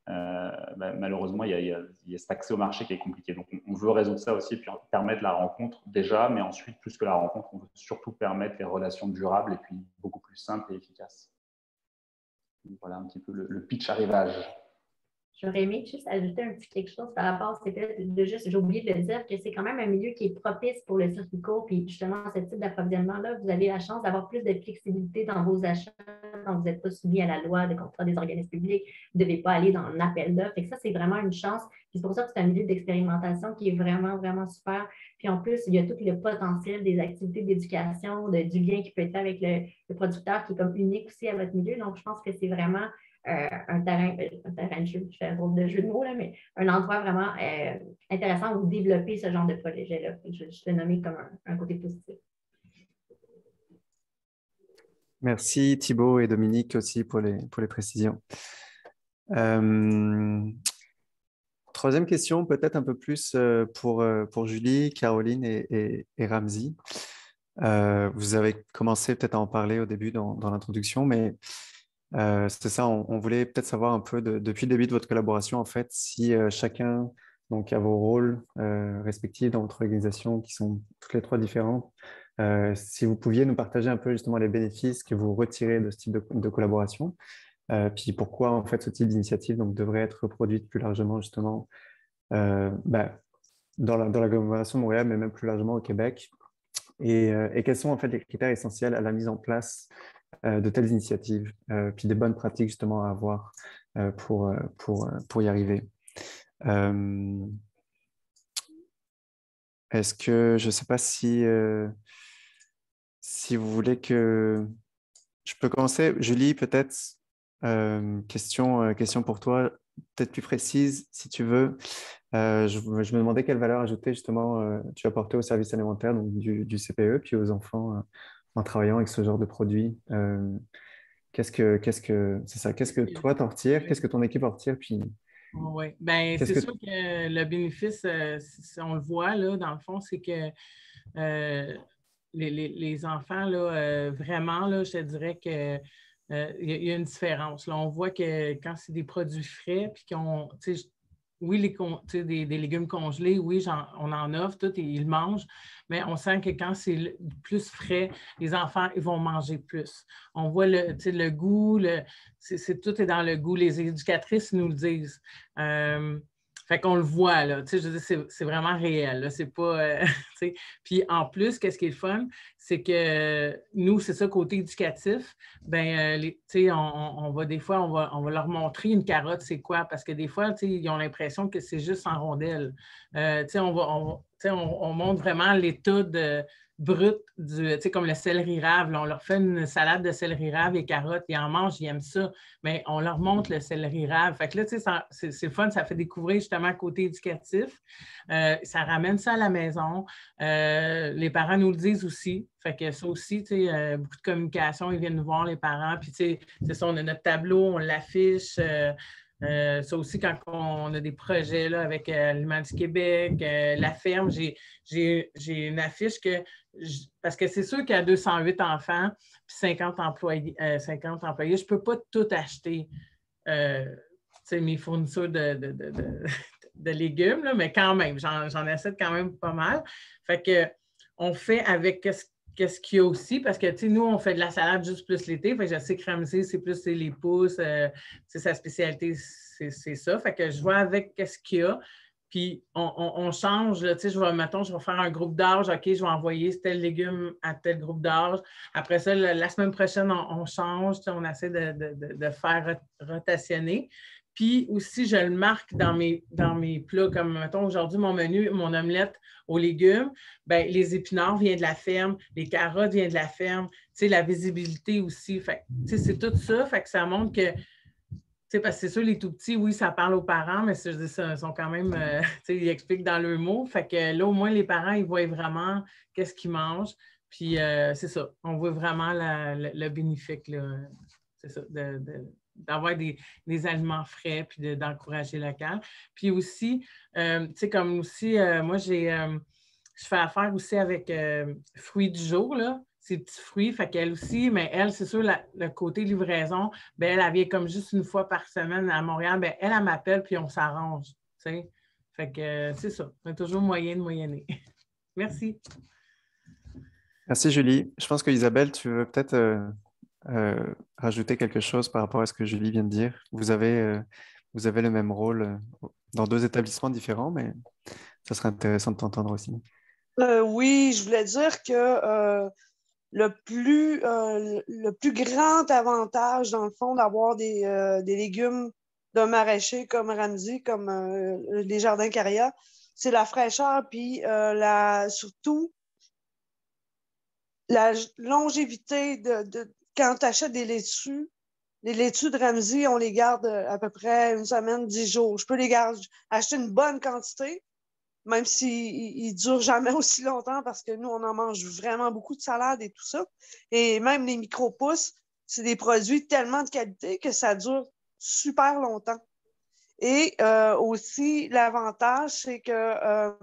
Malheureusement, il y a cet accès au marché qui est compliqué. Donc, on veut résoudre ça aussi, puis permettre la rencontre déjà, mais ensuite, plus que la rencontre, on veut surtout permettre les relations durables et puis beaucoup plus simples et efficaces. Donc, voilà un petit peu le pitch arrivage. j'aurais aimé juste ajouter un petit quelque chose par rapport à ce fait de juste, j'ai oublié de le dire, que c'est quand même un milieu qui est propice pour le circuit court. Puis justement, ce type d'approvisionnement-là, vous avez la chance d'avoir plus de flexibilité dans vos achats. Donc, vous n'êtes pas soumis à la loi de contrat des organismes publics. Vous ne devez pas aller dans un appel d'offres. Et ça, c'est vraiment une chance. Puis c'est pour ça que c'est un milieu d'expérimentation qui est vraiment, vraiment super. Puis en plus, il y a tout le potentiel des activités d'éducation, du lien qui peut être fait avec le producteur qui est comme unique aussi à votre milieu. Donc, je pense que c'est vraiment un terrain de jeu, je fais un drôle de jeu de mots, là, mais un endroit vraiment intéressant où développer ce genre de projet-là. Je l'ai nommé comme un côté positif. Merci Thibaut et Dominique aussi pour les précisions. Troisième question, peut-être un peu plus pour Julie, Caroline et Ramzy. Vous avez commencé peut-être à en parler au début dans l'introduction, mais c'est ça, on voulait peut-être savoir un peu depuis le début de votre collaboration, en fait, si chacun donc, a vos rôles respectifs dans votre organisation qui sont toutes les trois différentes, si vous pouviez nous partager un peu justement les bénéfices que vous retirez de ce type de collaboration, puis pourquoi en fait ce type d'initiative donc, devrait être reproduite plus largement justement dans l'agglomération de Montréal, mais même plus largement au Québec, et quels sont en fait les critères essentiels à la mise en place de telles initiatives, puis des bonnes pratiques justement à avoir pour y arriver. Est-ce que, je ne sais pas si vous voulez que... Je peux commencer. Julie, peut-être, question pour toi, peut-être plus précise, si tu veux. Je me demandais quelle valeur ajoutée, justement, tu apportais au service alimentaire donc du CPE, puis aux enfants en travaillant avec ce genre de produits. Qu'est-ce que toi t'en retires, qu'est-ce que ton équipe en retire, puis oui, bien, c'est sûr que le bénéfice, on le voit, là, dans le fond, c'est que les enfants, là, vraiment, là, je te dirais que il y a une différence. Là, on voit que quand c'est des produits frais, puis qu'on, oui, des légumes congelés, oui, on en offre, tout, et ils le mangent, mais on sent que quand c'est plus frais, les enfants, ils vont manger plus. On voit le goût, tout est dans le goût. Les éducatrices nous le disent. Fait qu'on le voit, là, je veux dire, c'est vraiment réel, là, c'est pas, Puis en plus, qu'est-ce qui est le fun, c'est que nous, c'est ça, côté éducatif, bien, on va des fois, on va leur montrer une carotte, c'est quoi, parce que des fois, ils ont l'impression que c'est juste en rondelles. On montre vraiment l'état brut comme le céleri rave. Là, on leur fait une salade de céleri rave et carottes, ils en mangent, ils aiment ça, mais on leur montre le céleri rave. Fait que là, c'est le fun, ça fait découvrir justement le côté éducatif. Ça ramène ça à la maison. Les parents nous le disent aussi. Fait que ça aussi, beaucoup de communication, ils viennent nous voir, les parents. Puis, c'est ça, on a notre tableau, on l'affiche. Ça aussi, quand on a des projets là, avec l'Aliment du Québec, la ferme, j'ai une affiche parce que c'est sûr qu'il y a 208 enfants puis 50 employés, je ne peux pas tout acheter, mes fournisseurs de légumes, là, mais quand même, j'en achète quand même pas mal. Fait que on fait avec qu'est-ce qu'il y a aussi, parce que, nous, on fait de la salade juste plus l'été. Fait que je sais que Ramzy, c'est plus les pousses, sa spécialité, c'est ça. Fait que je vois avec qu'est-ce qu'il y a. Puis, on change, là, je vais faire un groupe d'âge. OK, je vais envoyer tel légume à tel groupe d'âge. Après ça, la semaine prochaine, on change. On essaie de faire rotationner. Puis aussi, je le marque dans mes plats, comme, mettons, aujourd'hui, mon menu, mon omelette aux légumes, bien, les épinards viennent de la ferme, les carottes viennent de la ferme, la visibilité aussi. Fait c'est tout ça, fait que ça montre que, parce que c'est sûr, les tout-petits, oui, ça parle aux parents, mais ils sont quand même, ils expliquent dans leurs mots. Fait que là, au moins, les parents, ils voient vraiment qu'est-ce qu'ils mangent. Puis, c'est ça, on voit vraiment le bénéfice, là, c'est ça, d'avoir des aliments frais puis d'encourager local. Puis aussi, comme aussi, moi, je fais affaire aussi avec Fruits du jour, là, ces petits fruits. Fait qu'elle aussi, mais elle, c'est sûr, le côté livraison, bien, elle vient comme juste une fois par semaine à Montréal. Bien, elle m'appelle puis on s'arrange. Fait que c'est ça. On a toujours moyen de moyenner. Merci. Merci, Julie. Je pense que Isabelle, tu veux peut-être rajouter quelque chose par rapport à ce que Julie vient de dire. Vous avez vous avez le même rôle dans 2 établissements différents, mais ça serait intéressant de t'entendre aussi. Oui, je voulais dire que le plus grand avantage, dans le fond, d'avoir des légumes d'un maraîcher comme Ramsey, comme les Jardins Caria, c'est la fraîcheur, puis surtout la longévité quand tu achètes des laitues. Les laitues de Ramsey, on les garde à peu près 1 semaine, 10 jours. Je peux acheter une bonne quantité, même s'ils ne durent jamais aussi longtemps parce que nous, on en mange vraiment beaucoup de salade et tout ça. Et même les micro-pousses, c'est des produits tellement de qualité que ça dure super longtemps. Et aussi, l'avantage, c'est que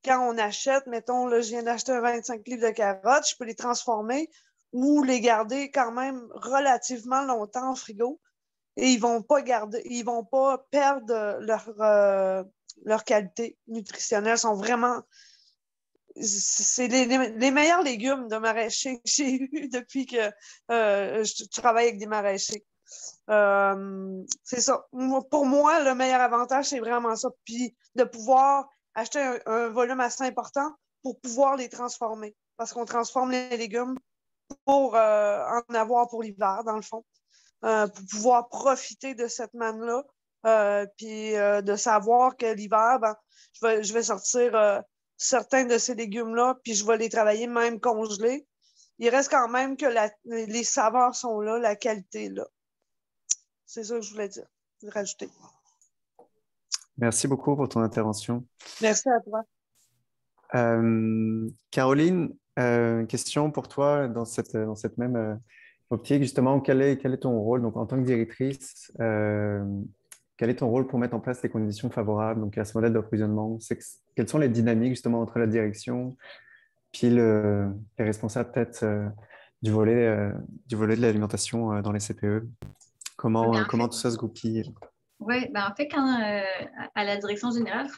quand on achète, mettons, là, je viens d'acheter 25 livres de carottes, je peux les transformer ou les garder quand même relativement longtemps au frigo. Et ils vont pas perdre leur qualité nutritionnelle. Sont vraiment. C'est les meilleurs légumes de maraîchers que j'ai eus depuis que je travaille avec des maraîchers. C'est ça. Pour moi, le meilleur avantage, c'est vraiment ça. Puis de pouvoir acheter un volume assez important pour pouvoir les transformer. Parce qu'on transforme les légumes pour en avoir pour l'hiver, dans le fond. Pour pouvoir profiter de cette manne-là. Puis de savoir que l'hiver, ben, je vais sortir certains de ces légumes-là, puis je vais les travailler même congelés. Il reste quand même que les saveurs sont là, la qualité là. C'est ça que je voulais dire, rajouter. Merci beaucoup pour ton intervention. Merci à toi. Caroline, question pour toi dans cette même optique, justement, quel est ton rôle donc, en tant que directrice, quel est ton rôle pour mettre en place les conditions favorables donc, à ce modèle d'approvisionnement? Quelles sont les dynamiques justement entre la direction puis les responsables peut-être du volet de l'alimentation dans les CPE? Comment tout ça se goupille? Oui, ben en fait, à la direction générale,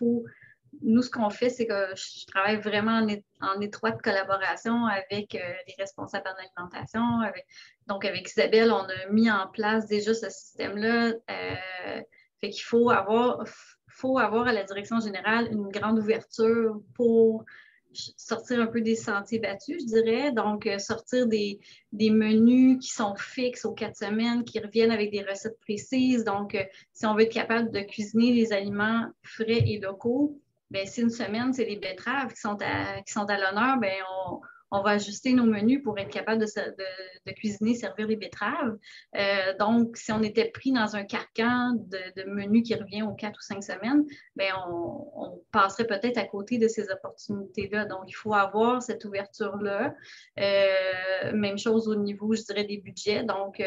nous, ce qu'on fait, c'est que je travaille vraiment en étroite collaboration avec les responsables en alimentation. Donc, avec Isabelle, on a mis en place déjà ce système-là. Fait qu'il faut avoir à la direction générale une grande ouverture pour sortir un peu des sentiers battus, je dirais. Donc, sortir des menus qui sont fixes aux 4 semaines, qui reviennent avec des recettes précises. Donc, si on veut être capable de cuisiner des aliments frais et locaux, bien, si 1 semaine, c'est les betteraves qui sont à l'honneur, bien, on va ajuster nos menus pour être capable de cuisiner, servir les betteraves. Donc, si on était pris dans un carcan de menus qui revient aux 4 ou 5 semaines, bien, on passerait peut-être à côté de ces opportunités-là. Donc, il faut avoir cette ouverture-là. Même chose au niveau, je dirais, des budgets. Donc,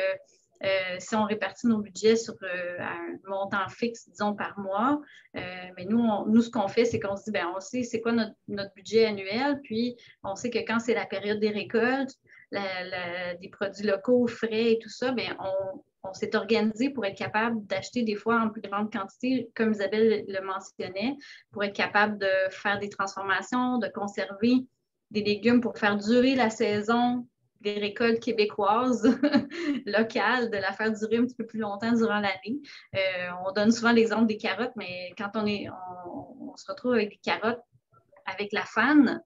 si on répartit nos budgets sur un montant fixe, disons, par mois, mais nous, ce qu'on fait, c'est qu'on se dit, bien, on sait c'est quoi notre budget annuel, puis on sait que quand c'est la période des récoltes, des produits locaux, frais et tout ça, bien, on s'est organisé pour être capable d'acheter des fois en plus grande quantité, comme Isabelle le mentionnait, pour être capable de faire des transformations, de conserver des légumes pour faire durer la saison des récoltes québécoises locales, de la faire durer un petit peu plus longtemps durant l'année. On donne souvent l'exemple des carottes, mais quand on se retrouve avec des carottes avec la fan,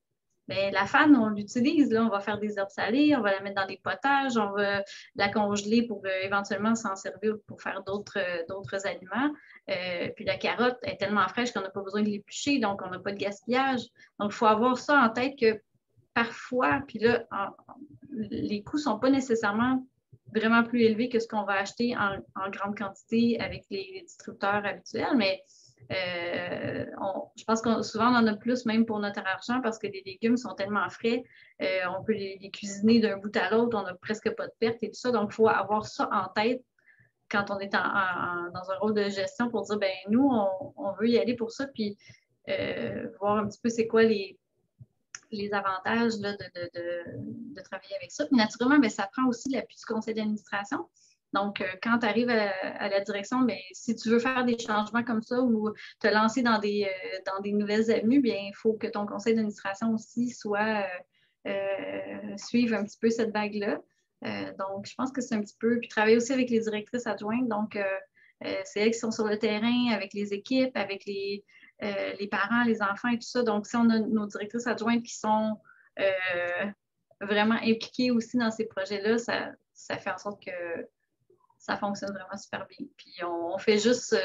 bien, la fan, on l'utilise. Là, on va faire des herbes salées, on va la mettre dans des potages, on va la congeler pour éventuellement s'en servir pour faire d'autres aliments. Puis la carotte est tellement fraîche qu'on n'a pas besoin de l'éplucher, donc on n'a pas de gaspillage. Donc, il faut avoir ça en tête que parfois, puis là, les coûts ne sont pas nécessairement vraiment plus élevés que ce qu'on va acheter en grande quantité avec les distributeurs habituels, mais je pense que souvent on en a plus même pour notre argent parce que les légumes sont tellement frais, on peut les cuisiner d'un bout à l'autre, on n'a presque pas de perte et tout ça, donc il faut avoir ça en tête quand on est dans un rôle de gestion pour dire, ben nous, on veut y aller pour ça, puis voir un petit peu c'est quoi les avantages là, de travailler avec ça. Puis naturellement, bien, ça prend aussi l'appui du conseil d'administration. Donc, quand tu arrives à la direction, bien, si tu veux faire des changements comme ça ou te lancer dans des nouvelles avenues, bien, il faut que ton conseil d'administration aussi suive un petit peu cette vague-là. Donc, je pense que c'est un petit peu... Puis travailler aussi avec les directrices adjointes. Donc, c'est elles qui sont sur le terrain avec les équipes, avec les parents, les enfants et tout ça. Donc, si on a nos directrices adjointes qui sont vraiment impliquées aussi dans ces projets-là, ça fait en sorte que ça fonctionne vraiment super bien. Puis on fait juste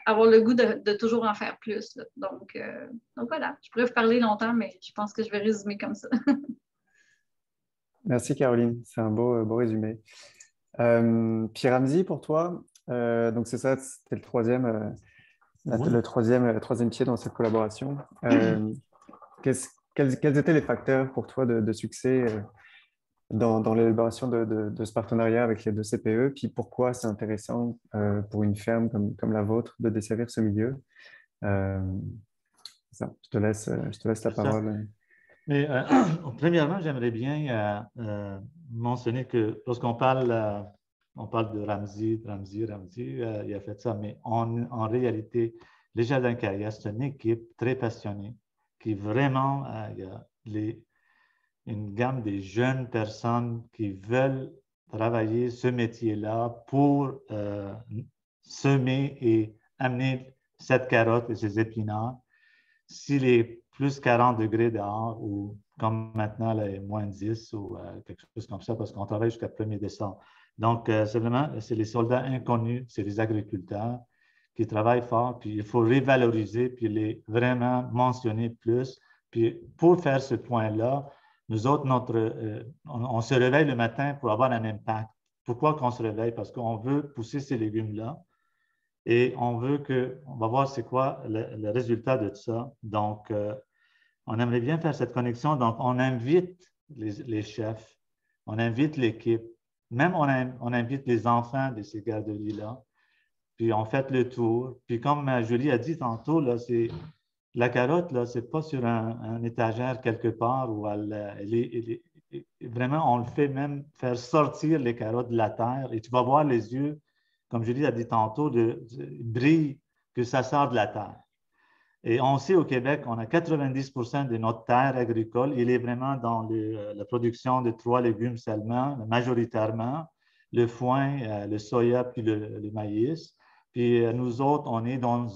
avoir le goût de toujours en faire plus. Donc voilà, je pourrais vous parler longtemps, mais je pense que je vais résumer comme ça. Merci Caroline, c'est un beau résumé. Puis Ramzi, pour toi, donc c'est ça, c'était le troisième, le troisième pied dans cette collaboration. Quels étaient les facteurs pour toi de succès dans l'élaboration de ce partenariat avec les deux CPE? Puis pourquoi c'est intéressant pour une ferme comme la vôtre de desservir ce milieu? Ça, je te laisse la parole. Mais premièrement, j'aimerais bien mentionner que lorsqu'on parle de Ramzi, il a fait ça, mais en réalité, les Jardins Carrière, c'est une équipe très passionnée qui vraiment, il y a une gamme de jeunes personnes qui veulent travailler ce métier-là pour semer et amener cette carotte et ces épinards. S'il est plus 40 degrés dehors ou comme maintenant, là, moins 10 ou quelque chose comme ça, parce qu'on travaille jusqu'à 1er décembre. Donc, c'est les soldats inconnus, c'est les agriculteurs qui travaillent fort, puis il faut revaloriser, puis les vraiment mentionner plus. Puis pour faire ce point-là, nous autres, on se réveille le matin pour avoir un impact. Pourquoi qu'on se réveille? Parce qu'on veut pousser ces légumes-là et on va voir c'est quoi le résultat de ça. Donc, on aimerait bien faire cette connexion. Donc, on invite les chefs, on invite l'équipe, même on invite les enfants de ces garderies-là. Puis on fait le tour. Puis comme Julie a dit tantôt, là, la carotte, ce n'est pas sur un étagère quelque part où vraiment, on le fait même faire sortir les carottes de la terre et tu vas voir les yeux, comme Julie a dit tantôt, brillent que ça sort de la terre. Et on sait au Québec, on a 90% de notre terre agricole, il est vraiment dans la production de 3 légumes seulement, majoritairement, le foin, le soya puis le maïs. Puis nous autres, on est dans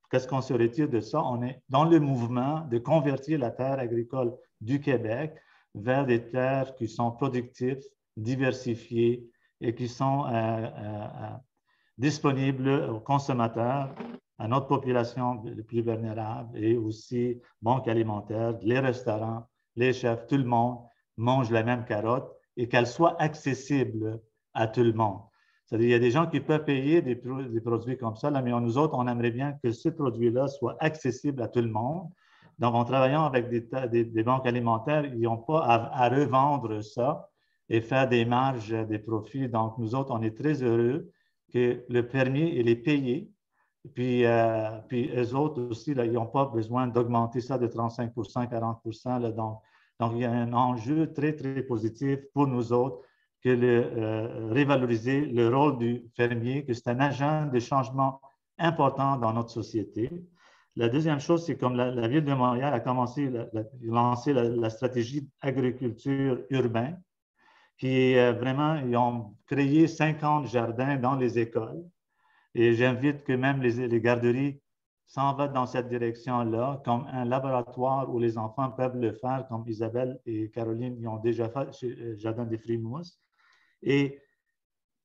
qu'est-ce qu'on se retire de ça? On est dans le mouvement de convertir la terre agricole du Québec vers des terres qui sont productives, diversifiées et qui sont disponibles aux consommateurs, à notre population les plus vulnérable et aussi banques alimentaires, les restaurants, les chefs, tout le monde mange la même carotte et qu'elle soit accessible à tout le monde. C'est-à-dire, il y a des gens qui peuvent payer des produits comme ça, là, mais nous autres, on aimerait bien que ce produit-là soit accessible à tout le monde. Donc, en travaillant avec des banques alimentaires, ils n'ont pas à revendre ça et faire des marges, des profits. Donc, nous autres, on est très heureux que le permis, il est payé. Puis eux autres aussi, là, ils n'ont pas besoin d'augmenter ça de 35 40 là, donc, il y a un enjeu très, très positif pour nous autres que revaloriser le rôle du fermier, que c'est un agent de changement important dans notre société. La deuxième chose, c'est comme la Ville de Montréal a lancé la stratégie agriculture urbaine, qui est vraiment, ils ont créé 50 jardins dans les écoles. Et j'invite que même les garderies s'en vont dans cette direction-là, comme un laboratoire où les enfants peuvent le faire, comme Isabelle et Caroline y ont déjà fait chez Jardin des Frimouses. Et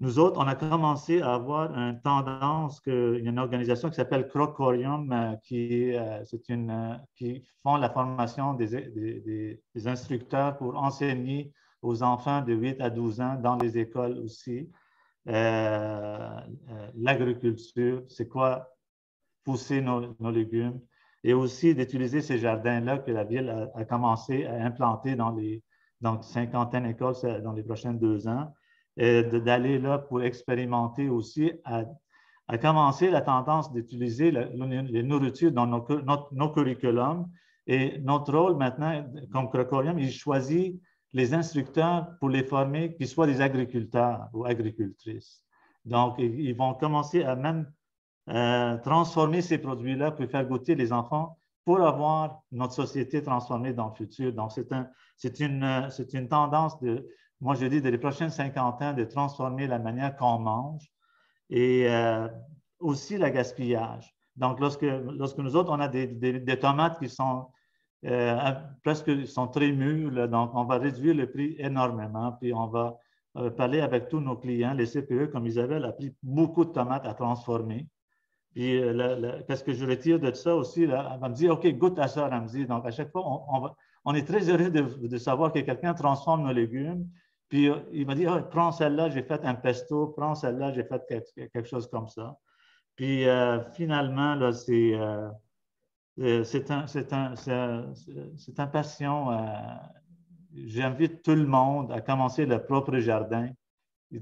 nous autres, on a commencé à avoir une tendance, il y a une organisation qui s'appelle Crocorium qui font la formation des instructeurs pour enseigner aux enfants de 8 à 12 ans dans les écoles aussi. L'agriculture, c'est quoi pousser nos légumes et aussi d'utiliser ces jardins-là que la Ville a commencé à implanter dans une cinquantaine d'écoles dans les prochains 2 ans. D'aller là pour expérimenter aussi, à commencer la tendance d'utiliser les nourritures dans nos curriculums. Et notre rôle maintenant, comme Crocorium, il choisit les instructeurs pour les former, qu'ils soient des agriculteurs ou agricultrices. Donc, ils vont commencer à même transformer ces produits-là pour faire goûter les enfants pour avoir notre société transformée dans le futur. Donc, c'est une tendance moi je dis, dans les prochaines 50 ans, de transformer la manière qu'on mange et aussi le gaspillage. Donc, lorsque nous autres, on a des tomates qui sont presque sont très mûres, là, donc on va réduire le prix énormément, puis on va parler avec tous nos clients. Les CPE, comme Isabelle, a pris beaucoup de tomates à transformer. Puis, qu'est-ce que je retire de ça aussi? Là, elle va me dire, OK, goûte à ça, Ramzi. Donc, à chaque fois, on est très heureux de savoir que quelqu'un transforme nos légumes. Puis, il m'a dit, oh, prends celle-là, j'ai fait un pesto, prends celle-là, j'ai fait quelque chose comme ça. Puis, finalement, là, c'est un passion. J'invite tout le monde à commencer leur propre jardin.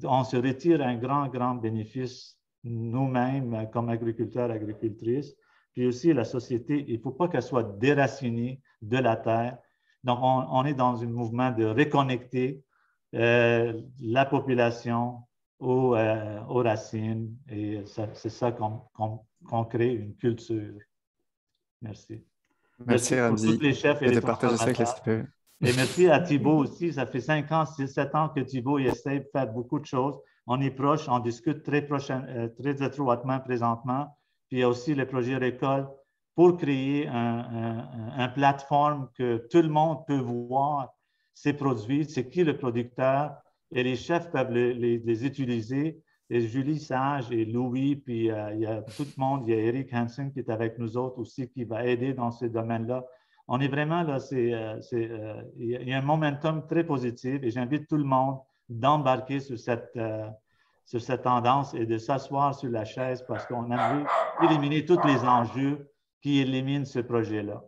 On se retire un grand, grand bénéfice nous-mêmes comme agriculteurs, agricultrices, puis aussi la société. Il ne faut pas qu'elle soit déracinée de la terre. Donc, on est dans un mouvement de reconnecter la population aux racines et c'est ça qu'on crée une culture. Merci. Merci pour Ramzi tous les chefs et de les partager ça avec les transformateurs. CPE. Et merci à Thibault aussi. Ça fait 5 ans, 7 ans que Thibault essaie de faire beaucoup de choses. On est proche, on discute très étroitement présentement. Puis il y a aussi le projet Récolte pour créer une plateforme que tout le monde peut voir ses produits, c'est qui le producteur, et les chefs peuvent les utiliser. Et Julie Sage et Louis, puis il y a tout le monde, il y a Eric Hansen qui est avec nous autres aussi, qui va aider dans ce domaine-là. On est vraiment là, il y a un momentum très positif et j'invite tout le monde d'embarquer sur cette tendance et de s'asseoir sur la chaise parce qu'on aimerait éliminer tous les enjeux qui éliminent ce projet-là.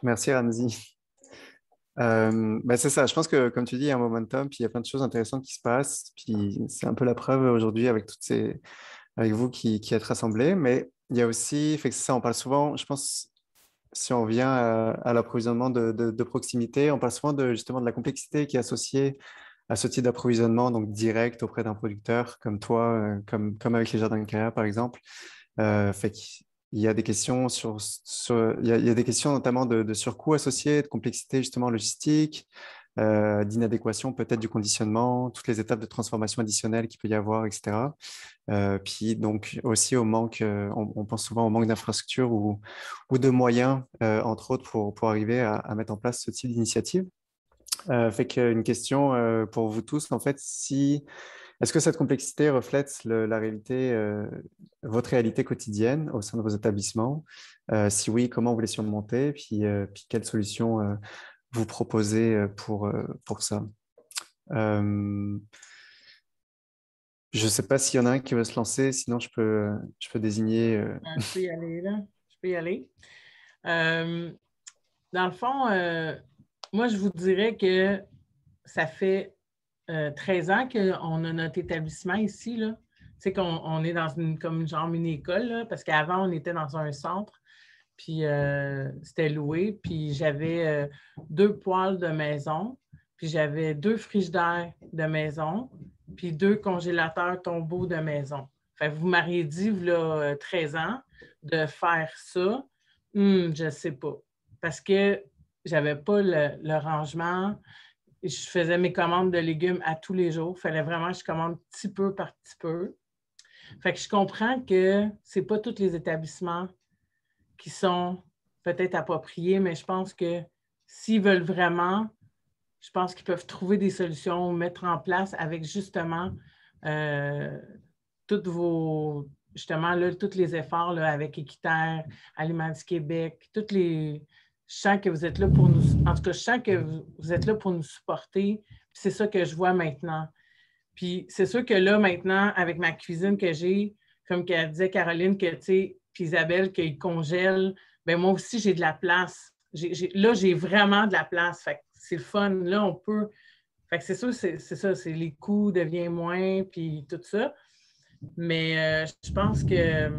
Merci Ramzi. Ben c'est ça, je pense que comme tu dis, il y a un momentum, puis il y a plein de choses intéressantes qui se passent, puis c'est un peu la preuve aujourd'hui avec avec vous qui êtes rassemblés, mais il y a aussi, fait que c'est ça, on parle souvent, je pense, si on vient à l'approvisionnement de proximité, on parle souvent justement de la complexité qui est associée à ce type d'approvisionnement, donc direct auprès d'un producteur comme toi, comme avec les jardins de Kaya par exemple. Fait qu'il y a des questions il y a des questions notamment de surcoûts associés, de complexité justement logistique, d'inadéquation peut-être du conditionnement, toutes les étapes de transformation additionnelles qu'il peut y avoir, etc. Puis donc aussi au manque, on pense souvent au manque d'infrastructures ou de moyens, entre autres, pour arriver à mettre en place ce type d'initiative. Fait qu'une question pour vous tous, en fait, est-ce que cette complexité reflète la réalité, votre réalité quotidienne au sein de vos établissements? Si oui, comment vous les surmontez? Puis quelles solutions vous proposez pour ça? Je ne sais pas s'il y en a un qui veut se lancer, sinon je peux désigner. Je peux y aller, là. Je peux y aller. Dans le fond, moi, je vous dirais que ça fait 13 ans qu'on a notre établissement ici, là. Tu sais qu'on est dans comme une genre mini-école, là, parce qu'avant, on était dans un centre, puis c'était loué, puis j'avais 2 poêles de maison, puis j'avais 2 frigidaires de maison, puis 2 congélateurs tombeaux de maison. Fait que vous m'auriez dit, là, 13 ans, de faire ça, je ne sais pas. Parce que je n'avais pas le rangement. Je faisais mes commandes de légumes à tous les jours. Il fallait vraiment que je commande petit peu par petit peu. Fait que je comprends que ce n'est pas tous les établissements qui sont peut-être appropriés, mais je pense que s'ils veulent vraiment, je pense qu'ils peuvent trouver des solutions, mettre en place avec justement tous les efforts là, avec Équiterre, Aliments du Québec, je sens que vous êtes là pour nous, en tout cas, je sens que vous êtes là pour nous supporter. C'est ça que je vois maintenant. Puis c'est sûr que là, maintenant, avec ma cuisine que j'ai, comme qu'elle disait Caroline, que tu sais, puis Isabelle, qu'ils congèlent, bien moi aussi, j'ai de la place. Là, j'ai vraiment de la place. Fait que c'est le fun. Là, on peut. Fait que c'est sûr, c'est ça, les coûts deviennent moins, puis tout ça. Mais je pense que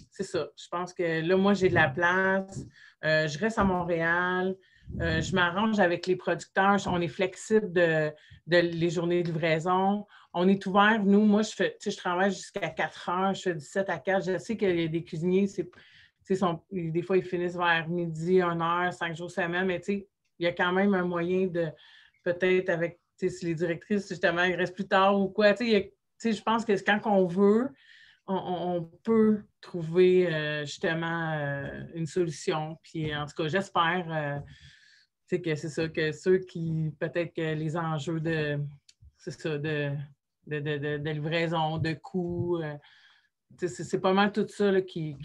c'est ça. Je pense que là, moi, j'ai de la place. Je reste à Montréal. Je m'arrange avec les producteurs. On est flexible de les journées de livraison. On est ouvert. Nous, moi, je travaille jusqu'à 4 heures. Je fais du 7 à 4. Je sais qu'il y a des cuisiniers, des fois, ils finissent vers midi, 1 heure, 5 jours semaine. Mais il y a quand même un moyen de peut-être avec si les directrices, justement, ils restent plus tard ou quoi. Je pense que quand on veut, on peut trouver justement une solution. Puis en tout cas, j'espère que c'est ça, que ceux qui, peut-être que les enjeux de livraison, de coûts, c'est pas mal tout ça là, qui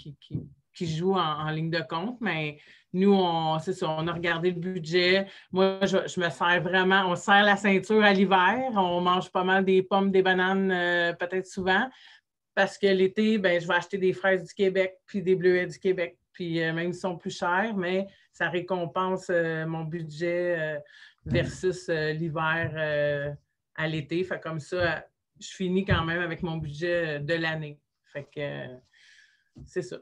joue en ligne de compte, mais nous, c'est ça, on a regardé le budget. Moi, je me sers vraiment, on serre la ceinture à l'hiver, on mange pas mal des pommes, des bananes, peut-être souvent, parce que l'été, ben, je vais acheter des fraises du Québec puis des bleuets du Québec, puis même s'ils sont plus chers, mais ça récompense mon budget versus l'hiver à l'été. Fait comme ça, je finis quand même avec mon budget de l'année. Fait que c'est ça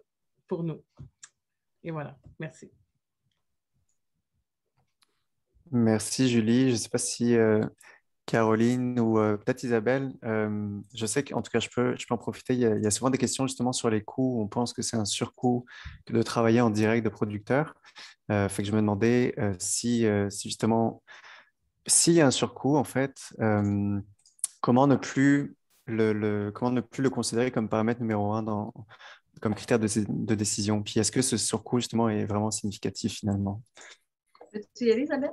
pour nous. Et voilà. Merci. Merci, Julie. Je ne sais pas si Caroline ou peut-être Isabelle, je sais qu'en tout cas, je peux en profiter. Il y a souvent des questions justement sur les coûts. On pense que c'est un surcoût que de travailler en direct de producteur. Fait que je me demandais si justement, s'il y a un surcoût, en fait, comment ne plus le considérer comme paramètre numéro un comme critère de décision. Puis est-ce que ce surcoût justement est vraiment significatif finalement? Peux-tu y aller, Isabelle?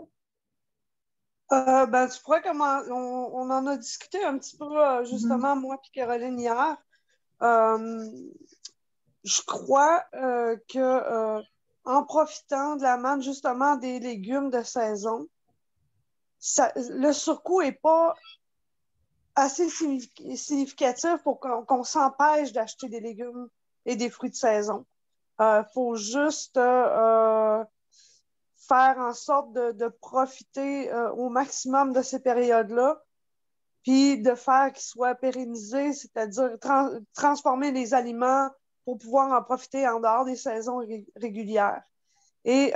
Tu pourrais on en a discuté un petit peu justement, moi et Caroline hier. Je crois que en profitant de la manne justement des légumes de saison, le surcoût n'est pas assez significatif pour qu'on s'empêche d'acheter des légumes et des fruits de saison. Faut juste faire en sorte de profiter au maximum de ces périodes-là, puis de faire qu'ils soient pérennisés, c'est-à-dire transformer les aliments pour pouvoir en profiter en dehors des saisons régulières. Et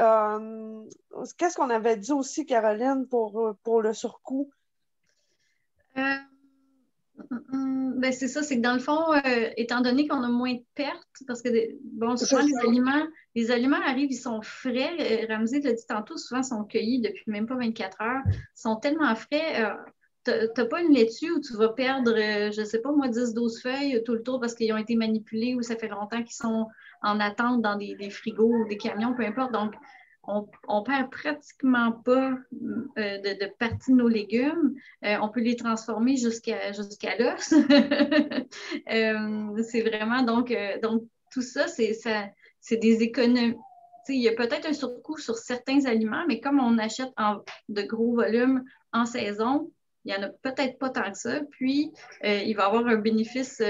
qu'est-ce qu'on avait dit aussi, Caroline, pour le surcoût? Ben c'est ça, c'est que dans le fond, étant donné qu'on a moins de pertes, parce que souvent les aliments arrivent, ils sont frais. Ramsey l'a dit tantôt, souvent ils sont cueillis depuis même pas 24 heures. Ils sont tellement frais. T'as pas une laitue où tu vas perdre, je sais pas moi, 10-12 feuilles tout le tour parce qu'ils ont été manipulés ou ça fait longtemps qu'ils sont en attente dans des frigos ou des camions, peu importe. Donc, on perd pratiquement pas de partie de nos légumes. On peut les transformer jusqu'à l'os. C'est vraiment, donc tout ça, c'est des économies. Il y a peut-être un surcoût sur certains aliments, mais comme on achète de gros volumes en saison, il n'y en a peut-être pas tant que ça. Puis, il va y avoir un bénéfice,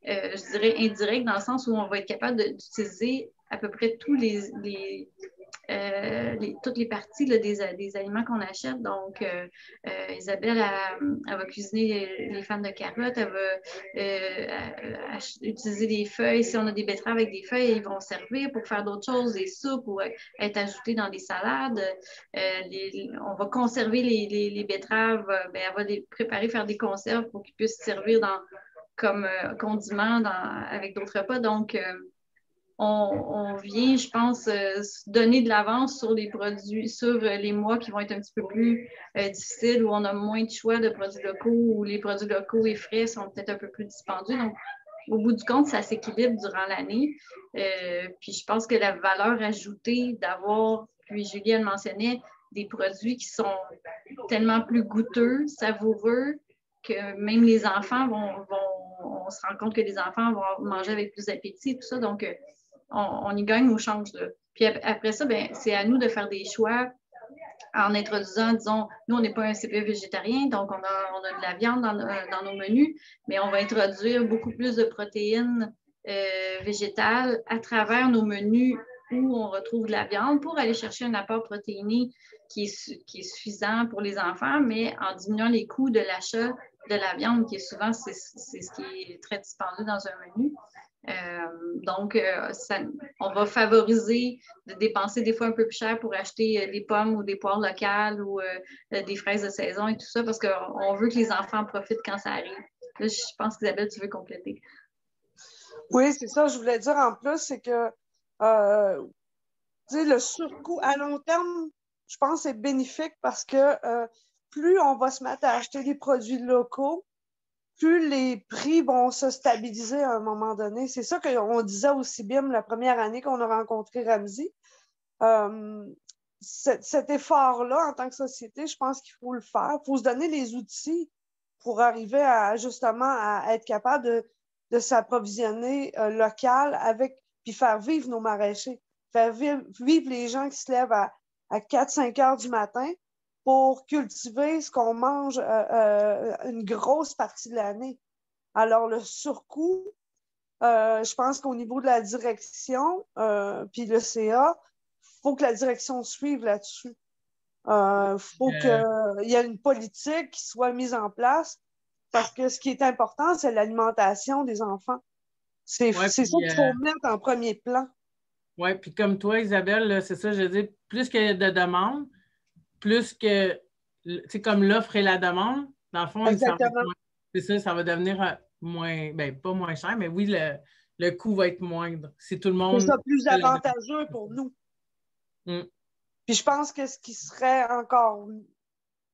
je dirais, indirect, dans le sens où on va être capable d'utiliser à peu près toutes les parties là, des aliments qu'on achète. Donc, Isabelle, elle va cuisiner les fans de carottes, elle va utiliser des feuilles. Si on a des betteraves avec des feuilles, ils vont servir pour faire d'autres choses, des soupes ou être ajoutés dans des salades. On va conserver les betteraves, elle va les préparer, faire des conserves pour qu'ils puissent servir comme condiment avec d'autres repas. Donc, on vient, je pense, donner de l'avance sur les produits, sur les mois qui vont être un petit peu plus difficiles, où on a moins de choix de produits locaux, où les produits locaux et frais sont peut-être un peu plus dispendieux. Donc, au bout du compte, ça s'équilibre durant l'année. Puis, je pense que la valeur ajoutée d'avoir, puis Julie le mentionnait, des produits qui sont tellement plus goûteux, savoureux, que même les enfants on se rend compte que les enfants vont manger avec plus d'appétit et tout ça. Donc, on y gagne au change. Là. Puis après ça, c'est à nous de faire des choix en introduisant, disons, nous, on n'est pas un CPE végétarien, donc on a de la viande dans nos menus, mais on va introduire beaucoup plus de protéines végétales à travers nos menus où on retrouve de la viande pour aller chercher un apport protéiné qui est suffisant pour les enfants, mais en diminuant les coûts de l'achat de la viande, qui est souvent, c'est ce qui est très dispendieux dans un menu. Donc, on va favoriser de dépenser des fois un peu plus cher pour acheter des pommes ou des poires locales ou des fraises de saison et tout ça parce qu'on veut que les enfants profitent quand ça arrive. Là, je pense qu'Isabelle, tu veux compléter. Oui, c'est ça. Je voulais dire en plus, c'est que le surcoût à long terme, je pense, est bénéfique parce que plus on va se mettre à acheter des produits locaux, plus les prix vont se stabiliser à un moment donné. C'est ça qu'on disait au CIBIM la première année qu'on a rencontré Ramsey. Cet effort-là, en tant que société, je pense qu'il faut le faire. Il faut se donner les outils pour arriver à justement à être capable de s'approvisionner local puis faire vivre nos maraîchers, faire vivre les gens qui se lèvent à 4-5 heures du matin pour cultiver ce qu'on mange une grosse partie de l'année. Alors, le surcoût, je pense qu'au niveau de la direction, puis le CA, il faut que la direction suive là-dessus. Il faut qu'il y ait une politique qui soit mise en place parce que ce qui est important, c'est l'alimentation des enfants. C'est ça qu'il faut mettre en premier plan. Oui, puis comme toi, Isabelle, c'est ça, je dis, plus qu'il y a de demandes, plus que, tu sais, comme l'offre et la demande, dans le fond, c'est ça, ça va devenir moins, bien, pas moins cher, mais oui, le coût va être moindre. Si tout le monde. C'est ça, plus avantageux pour nous. Puis je pense que ce qui serait encore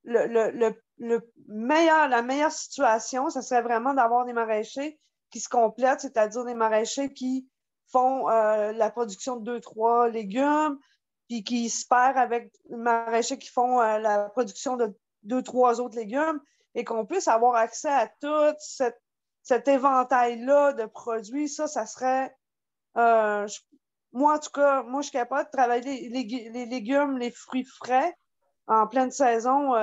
la meilleure situation, ce serait vraiment d'avoir des maraîchers qui se complètent, c'est-à-dire des maraîchers qui font la production de 2-3 légumes, puis qui se pairs avec des maraîchers qui font la production de 2-3 autres légumes, et qu'on puisse avoir accès à tout cet éventail-là de produits. Ça serait... moi, en tout cas, je suis capable de travailler les légumes, les fruits frais en pleine saison.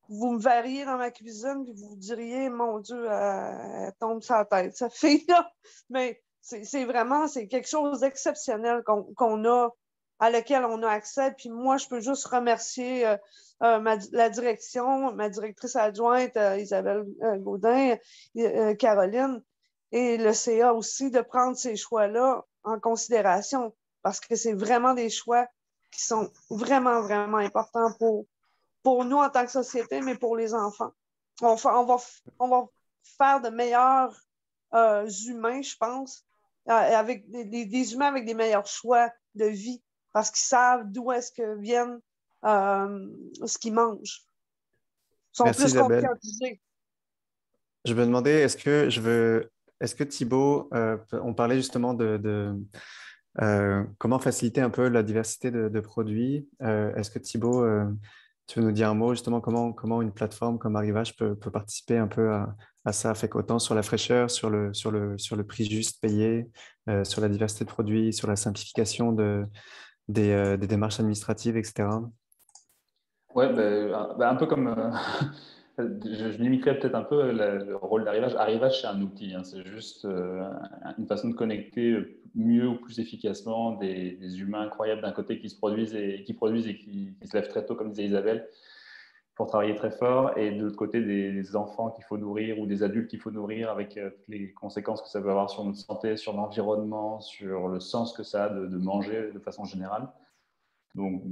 Vous me verriez dans ma cuisine et vous diriez, mon Dieu, elle tombe sur la tête, cette fille-là. Mais c'est vraiment quelque chose d'exceptionnel qu'on a, à lequel on a accès. Puis moi, je peux juste remercier la direction, ma directrice adjointe, Isabelle Gaudin, Caroline, et le CA aussi, de prendre ces choix-là en considération, parce que c'est vraiment des choix qui sont vraiment, vraiment importants pour nous en tant que société, mais pour les enfants. On va faire de meilleurs humains, je pense, avec des humains avec des meilleurs choix de vie, parce qu'ils savent d'où est-ce que viennent ce qu'ils mangent. Ils sont Merci, plus Isabelle. conscientisés. Je me demandais, est-ce que Thibaut, on parlait justement de comment faciliter un peu la diversité de produits. Est-ce que Thibaut, tu veux nous dire un mot justement comment une plateforme comme Arrivage peut participer un peu à ça, fait qu'autant sur la fraîcheur, sur le prix juste payé, sur la diversité de produits, sur la simplification des démarches administratives, etc. Ouais, un peu comme je limiterais peut-être un peu le rôle d'Arrivage. Arrivage, c'est un outil, hein, c'est juste une façon de connecter mieux ou plus efficacement des humains incroyables d'un côté qui produisent et qui se lèvent très tôt, comme disait Isabelle, pour travailler très fort, et de l'autre côté des enfants qu'il faut nourrir ou des adultes qu'il faut nourrir avec toutes les conséquences que ça peut avoir sur notre santé, sur l'environnement, sur le sens que ça a de manger de façon générale. Donc,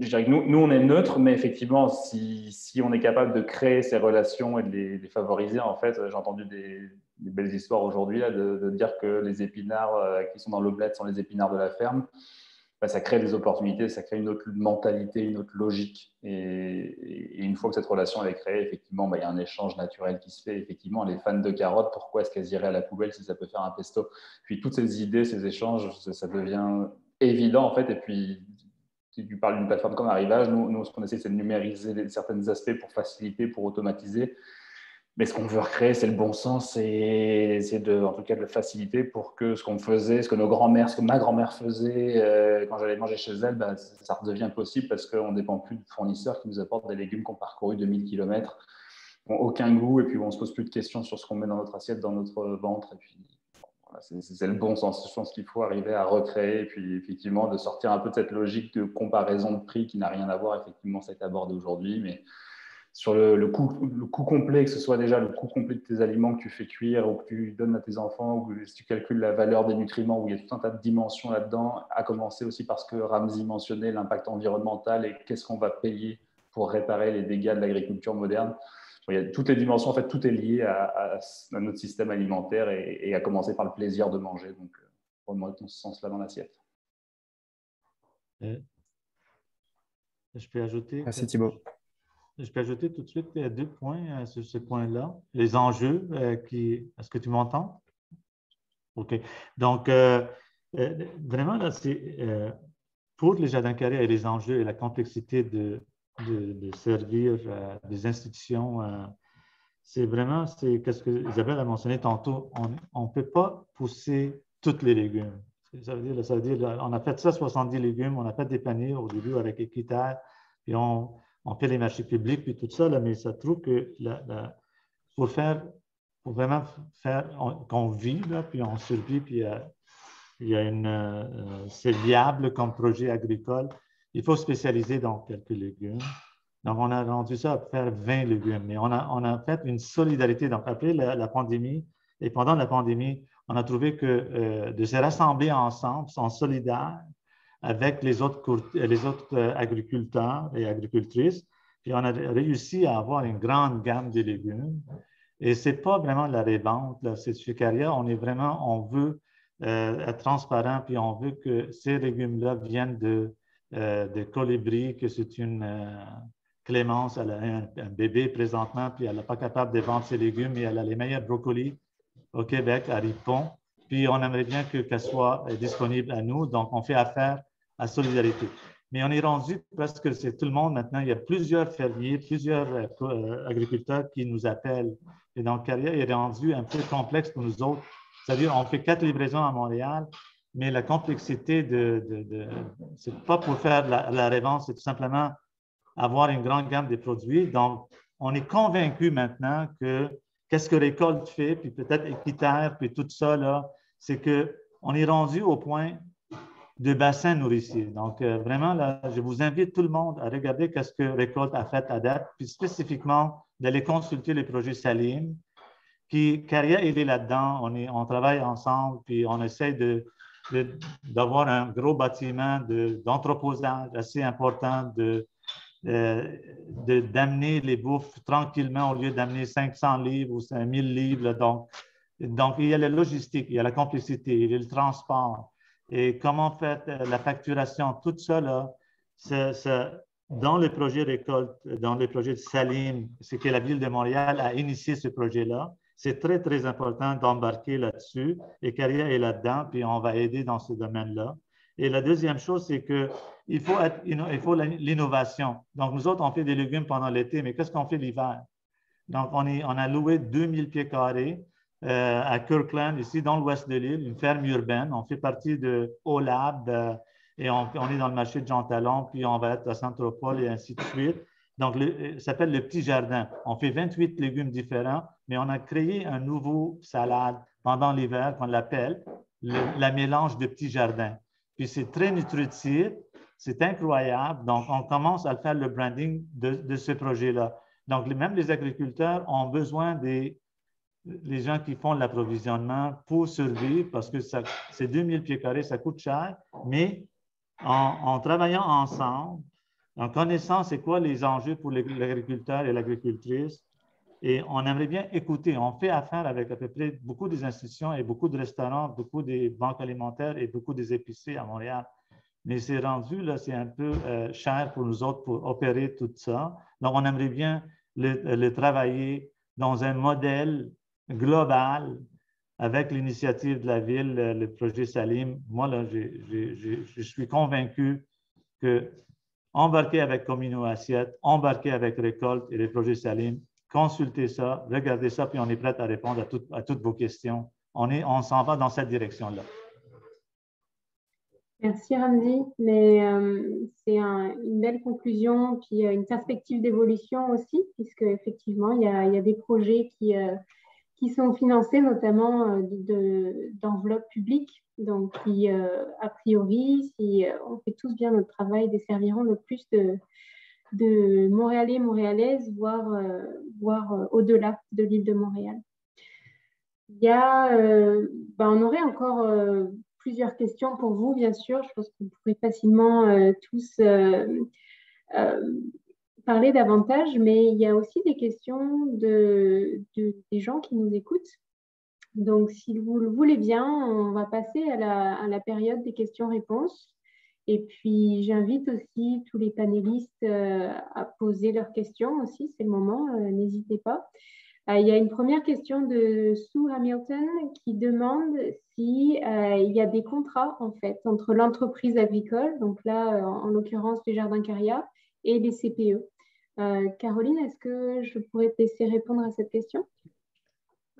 je dirais que nous, on est neutre, mais effectivement, si on est capable de créer ces relations et de les favoriser, en fait, j'ai entendu des belles histoires aujourd'hui, de dire que les épinards qui sont dans l'omelette sont les épinards de la ferme. Ça crée des opportunités, ça crée une autre mentalité, une autre logique. Et une fois que cette relation est créée, effectivement, il y a un échange naturel qui se fait. Effectivement, les fans de carottes, pourquoi est-ce qu'elles iraient à la poubelle si ça peut faire un pesto? Puis toutes ces idées, ces échanges, ça devient évident, en fait. Et puis, si tu parles d'une plateforme comme Arrivage, nous ce qu'on essaie, c'est de numériser certains aspects pour faciliter, pour automatiser. Mais ce qu'on veut recréer, c'est le bon sens et c'est en tout cas de le faciliter pour que ce qu'on faisait, ce que nos grands-mères, ce que ma grand-mère faisait quand j'allais manger chez elle, ça redevient possible parce qu'on ne dépend plus de fournisseurs qui nous apportent des légumes qui ont parcouru 2000 km, qui n'ont aucun goût et puis on ne se pose plus de questions sur ce qu'on met dans notre assiette, dans notre ventre. Et puis, voilà, c'est le bon sens. Je pense qu'il faut arriver à recréer et puis effectivement de sortir un peu de cette logique de comparaison de prix qui n'a rien à voir. Effectivement, ça a été abordé aujourd'hui, mais sur le coût complet, que ce soit déjà le coût complet de tes aliments que tu fais cuire ou que tu donnes à tes enfants, ou si tu calcules la valeur des nutriments, où il y a tout un tas de dimensions là-dedans, à commencer aussi parce que Ramsey mentionnait l'impact environnemental et qu'est-ce qu'on va payer pour réparer les dégâts de l'agriculture moderne. Il y a toutes les dimensions, en fait, tout est lié à notre système alimentaire et à commencer par le plaisir de manger. Donc, remonter dans ce sens-là dans l'assiette. Je peux ajouter? Merci Thibaut. je peux ajouter tout de suite 2 points sur ce point-là. Les enjeux, est-ce que tu m'entends? OK. Donc, vraiment, là, c'est pour les jardins carrés et les enjeux et la complexité de servir des institutions, c'est vraiment, c'est ce que Isabelle a mentionné tantôt, on ne peut pas pousser tous les légumes. Ça veut dire là, on a fait ça, 70 légumes, on a fait des paniers au début avec Équiterre, puis on fait les marchés publics, puis tout ça, là, mais ça trouve que pour vraiment faire qu'on vit, là, puis on survit, puis c'est viable comme projet agricole, il faut spécialiser dans quelques légumes. Donc, on a rendu ça à faire 20 légumes, mais on a fait une solidarité. Donc, après la pandémie, et pendant la pandémie, on a trouvé que de se rassembler ensemble, en solidaire, avec les autres agriculteurs et agricultrices, puis on a réussi à avoir une grande gamme de légumes. Et ce n'est pas vraiment de la revente, là. C'est chez Caria, on veut être transparent, puis on veut que ces légumes-là viennent de Colibri, que c'est une Clémence, elle a un bébé présentement, puis elle n'est pas capable de vendre ses légumes, et elle a les meilleurs brocolis au Québec, à Ripon. Puis on aimerait bien qu'elle soit disponible à nous, donc on fait affaire à Solidarité. Mais on est rendu presque, c'est tout le monde maintenant, il y a plusieurs fermiers, plusieurs agriculteurs qui nous appellent. Et donc, Caria est rendu un peu complexe pour nous autres. C'est-à-dire, on fait 4 livraisons à Montréal, mais la complexité c'est pas pour faire la revente, c'est tout simplement avoir une grande gamme de produits. Donc, on est convaincu maintenant que qu'est-ce que Récolte fait, puis peut-être Équiterre, puis tout ça, là, c'est qu'on est rendu au point de bassin nourricier. Donc, vraiment, là, je vous invite tout le monde à regarder qu'est-ce que Récolte a fait à date, puis spécifiquement d'aller consulter le projet Salim. Puis, Caria, il est là-dedans. On travaille ensemble, puis on essaie d'avoir un gros bâtiment d'entreposage assez important, d'amener les bouffes tranquillement au lieu d'amener 500 livres ou 5000 livres. Là. Donc, il y a la logistique, il y a la complexité, il y a le transport. Et comment faire la facturation, tout ça, là, dans le projet Récolte, dans le projet de Salim, c'est que la Ville de Montréal a initié ce projet-là. C'est très, très important d'embarquer là-dessus. Et Caria est là-dedans, puis on va aider dans ce domaine-là. Et la deuxième chose, c'est qu'il faut l'innovation. Donc, nous autres, on fait des légumes pendant l'été, mais qu'est-ce qu'on fait l'hiver? Donc, on a loué 2000 pieds carrés à Kirkland, ici, dans l'ouest de l'île, une ferme urbaine. On fait partie de OLAB et on est dans le marché de Jean Talon, puis on va être à Saint-Tropol et ainsi de suite. Donc, ça s'appelle le Petit Jardin. On fait 28 légumes différents, mais on a créé un nouveau salade pendant l'hiver qu'on l'appelle la mélange de Petit Jardin. Puis c'est très nutritif, c'est incroyable. Donc, on commence à faire le branding de ce projet-là. Donc, même les agriculteurs ont besoin des gens qui font l'approvisionnement pour survivre parce que c'est 2000 pieds carrés, ça coûte cher, mais en travaillant ensemble, en connaissant c'est quoi les enjeux pour l'agriculteur et l'agricultrice, et on aimerait bien écouter. On fait affaire avec à peu près beaucoup des institutions et beaucoup de restaurants, beaucoup des banques alimentaires et beaucoup des épiceries à Montréal. Mais c'est rendu, là, c'est un peu cher pour nous autres pour opérer tout ça. Donc, on aimerait bien le travailler dans un modèle global avec l'initiative de la Ville, le projet Salim. Moi, là, je suis convaincu que embarquer avec Comino Assiette, embarquer avec Récolte et le projet Salim, consultez ça, regardez ça, puis on est prêt à répondre à toutes vos questions. On s'en va dans cette direction-là. Merci Ramzi, mais c'est une belle conclusion, puis une perspective d'évolution aussi, puisque effectivement il y a des projets qui sont financés notamment d'enveloppes publiques, donc qui a priori, si on fait tous bien notre travail, desserviront le plus de Montréalais, Montréalaises, voire au-delà de l'île de Montréal. On aurait encore plusieurs questions pour vous, bien sûr. Je pense que vous pourrez facilement tous parler davantage, mais il y a aussi des questions des gens qui nous écoutent. Donc, si vous le voulez bien, on va passer à la période des questions-réponses. Et puis, j'invite aussi tous les panélistes à poser leurs questions aussi, c'est le moment, n'hésitez pas. Il y a une première question de Sue Hamilton qui demande si il y a des contrats en fait entre l'entreprise agricole, donc là en l'occurrence les Jardins Caria, et les CPE. Caroline, est-ce que je pourrais te laisser répondre à cette question?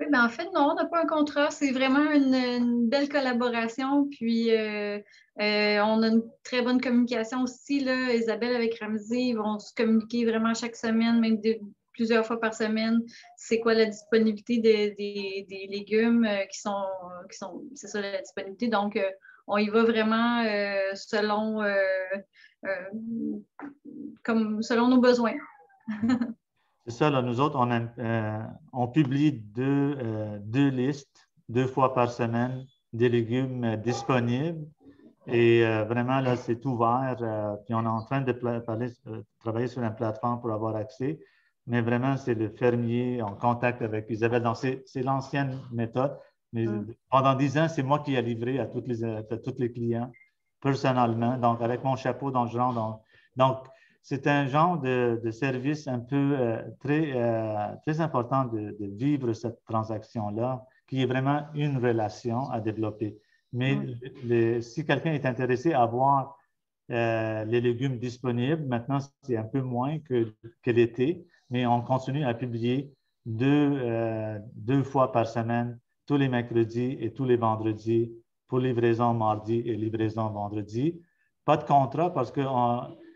Oui, ben en fait, non, on n'a pas un contrat. C'est vraiment une belle collaboration. Puis, on a une très bonne communication aussi. Là. Isabelle avec Ramsey, ils vont se communiquer vraiment chaque semaine, même plusieurs fois par semaine. C'est quoi la disponibilité des légumes c'est ça la disponibilité. Donc, on y va vraiment selon nos besoins. C'est ça, là, nous autres, on publie deux listes, 2 fois par semaine, des légumes disponibles. Et vraiment, là, c'est ouvert. Puis on est en train de travailler sur une plateforme pour avoir accès. Mais vraiment, c'est le fermier en contact avec Isabelle. Donc, c'est l'ancienne méthode. Mais pendant 10 ans, c'est moi qui ai livré à tous les clients personnellement. Donc, avec mon chapeau dans le genre. Donc, c'est un genre de service un peu très important de vivre cette transaction-là, qui est vraiment une relation à développer. Mais si quelqu'un est intéressé à voir les légumes disponibles, maintenant, c'est un peu moins que l'été, mais on continue à publier deux fois par semaine, tous les mercredis et tous les vendredis, pour livraison mardi et livraison vendredi. Pas de contrat parce que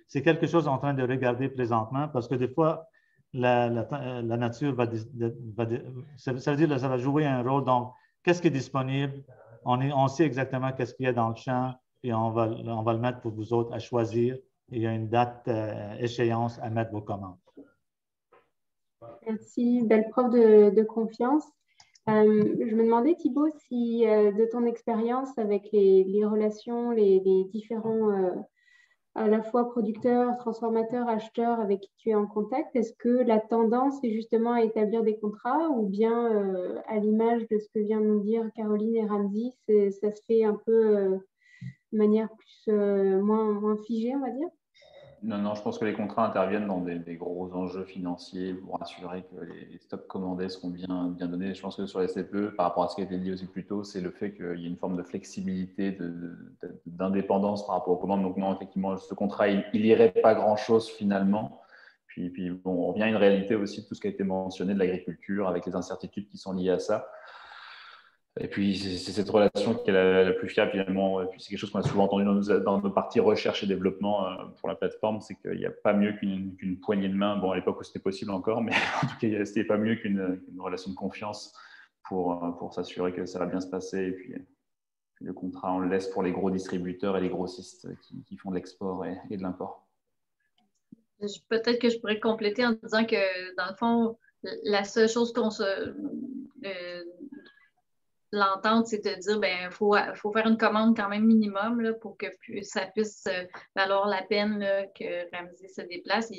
c'est quelque chose en train de regarder présentement parce que des fois, la nature ça veut dire que ça va jouer un rôle. Donc, qu'est-ce qui est disponible? On sait exactement qu'est-ce qu'il y a dans le champ et on va le mettre pour vous autres à choisir. Il y a une date échéance à mettre vos commandes. Merci, belle preuve de confiance. Je me demandais, Thibaut, si de ton expérience avec les relations, les différents à la fois producteurs, transformateurs, acheteurs avec qui tu es en contact, est-ce que la tendance est justement à établir des contrats ou bien à l'image de ce que vient de nous dire Caroline et Ramsey, ça se fait un peu de manière plus moins figée, on va dire? Non, je pense que les contrats interviennent dans des gros enjeux financiers pour assurer que les stocks commandés seront bien donnés. Je pense que sur les CPE, par rapport à ce qui a été dit aussi plus tôt, c'est le fait qu'il y ait une forme de flexibilité, d'indépendance par rapport aux commandes. Donc non, effectivement, ce contrat, il n'irait pas grand-chose finalement. Puis bon, on revient à une réalité aussi de tout ce qui a été mentionné de l'agriculture, avec les incertitudes qui sont liées à ça. Et puis, c'est cette relation qui est la plus fiable finalement. Et puis, c'est quelque chose qu'on a souvent entendu dans nos parties recherche et développement pour la plateforme, c'est qu'il n'y a pas mieux qu'une poignée de main. Bon, à l'époque où c'était possible encore, mais en tout cas, c'était pas mieux qu'une relation de confiance pour s'assurer que ça va bien se passer. Et puis le contrat, on le laisse pour les gros distributeurs et les grossistes qui font de l'export et de l'import. Peut-être que je pourrais compléter en disant que, dans le fond, la seule chose qu'on l'entente, c'est de dire ben faut faire une commande quand même minimum là, pour que ça puisse valoir la peine là, que Ramsey se déplace.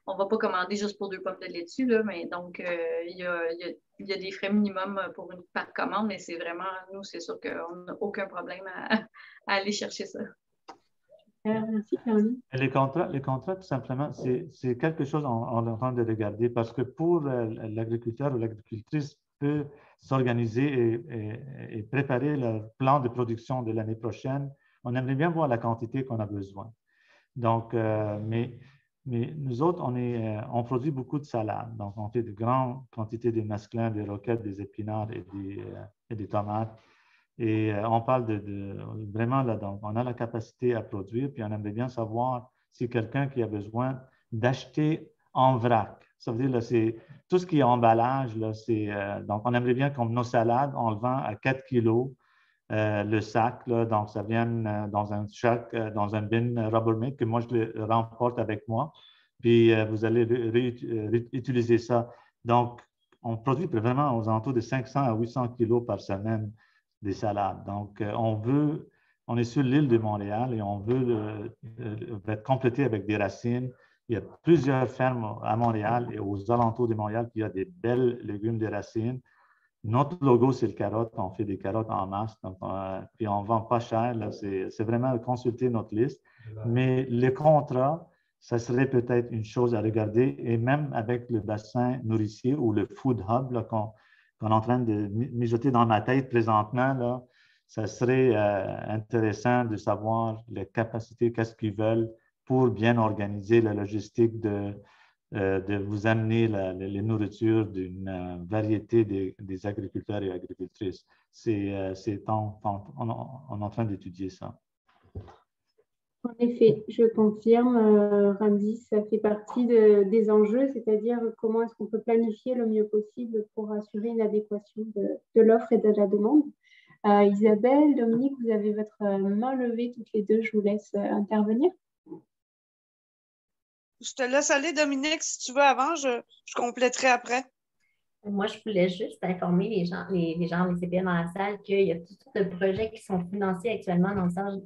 On ne va pas commander juste pour 2 pommes de laitue, là, mais donc il y a des frais minimums par commande, mais c'est vraiment, nous, c'est sûr qu'on n'a aucun problème à aller chercher ça. Merci, Caroline. Les contrats, tout simplement, c'est quelque chose on est en train de regarder parce que pour l'agriculteur ou l'agricultrice peut s'organiser et préparer le plan de production de l'année prochaine, on aimerait bien voir la quantité qu'on a besoin. Donc, mais nous autres, on produit beaucoup de salades. Donc, on fait de grandes quantités de mesclins, des roquettes, des épinards et des tomates. Et on parle vraiment là, donc on a la capacité à produire, puis on aimerait bien savoir si quelqu'un qui a besoin d'acheter en vrac. Ça veut dire, là, c'est tout ce qui est emballage, là, donc on aimerait bien comme nos salades, on le vend à 4 kilos le sac, là, donc ça vient dans un sac, dans un bin Rubbermaid que moi je le remporte avec moi, puis vous allez utiliser ça. Donc, on produit vraiment aux alentours de 500 à 800 kilos par semaine des salades. Donc, on est sur l'île de Montréal et on veut être complété avec des racines. Il y a plusieurs fermes à Montréal et aux alentours de Montréal qui ont des belles légumes de racines. Notre logo, c'est le carotte. On fait des carottes en masse. Donc, puis on ne vend pas cher. C'est vraiment consulter notre liste. Mais le contrat, ça serait peut-être une chose à regarder, et même avec le bassin nourricier ou le food hub qu'on est en train de mijoter dans ma tête présentement, là, ça serait intéressant de savoir les capacités, qu'est-ce qu'ils veulent pour bien organiser la logistique de vous amener les nourritures d'une variété des agriculteurs et agricultrices. On est en train d'étudier ça. En effet, je confirme, Ramzi, ça fait partie des enjeux, c'est-à-dire comment est-ce qu'on peut planifier le mieux possible pour assurer une adéquation de l'offre et de la demande. Isabelle, Dominique, vous avez votre main levée toutes les deux, je vous laisse intervenir. Je te laisse aller, Dominique, si tu veux avant, je compléterai après. Moi, je voulais juste informer les gens, les CPE dans la salle, qu'il y a toutes sortes de projets qui sont financés actuellement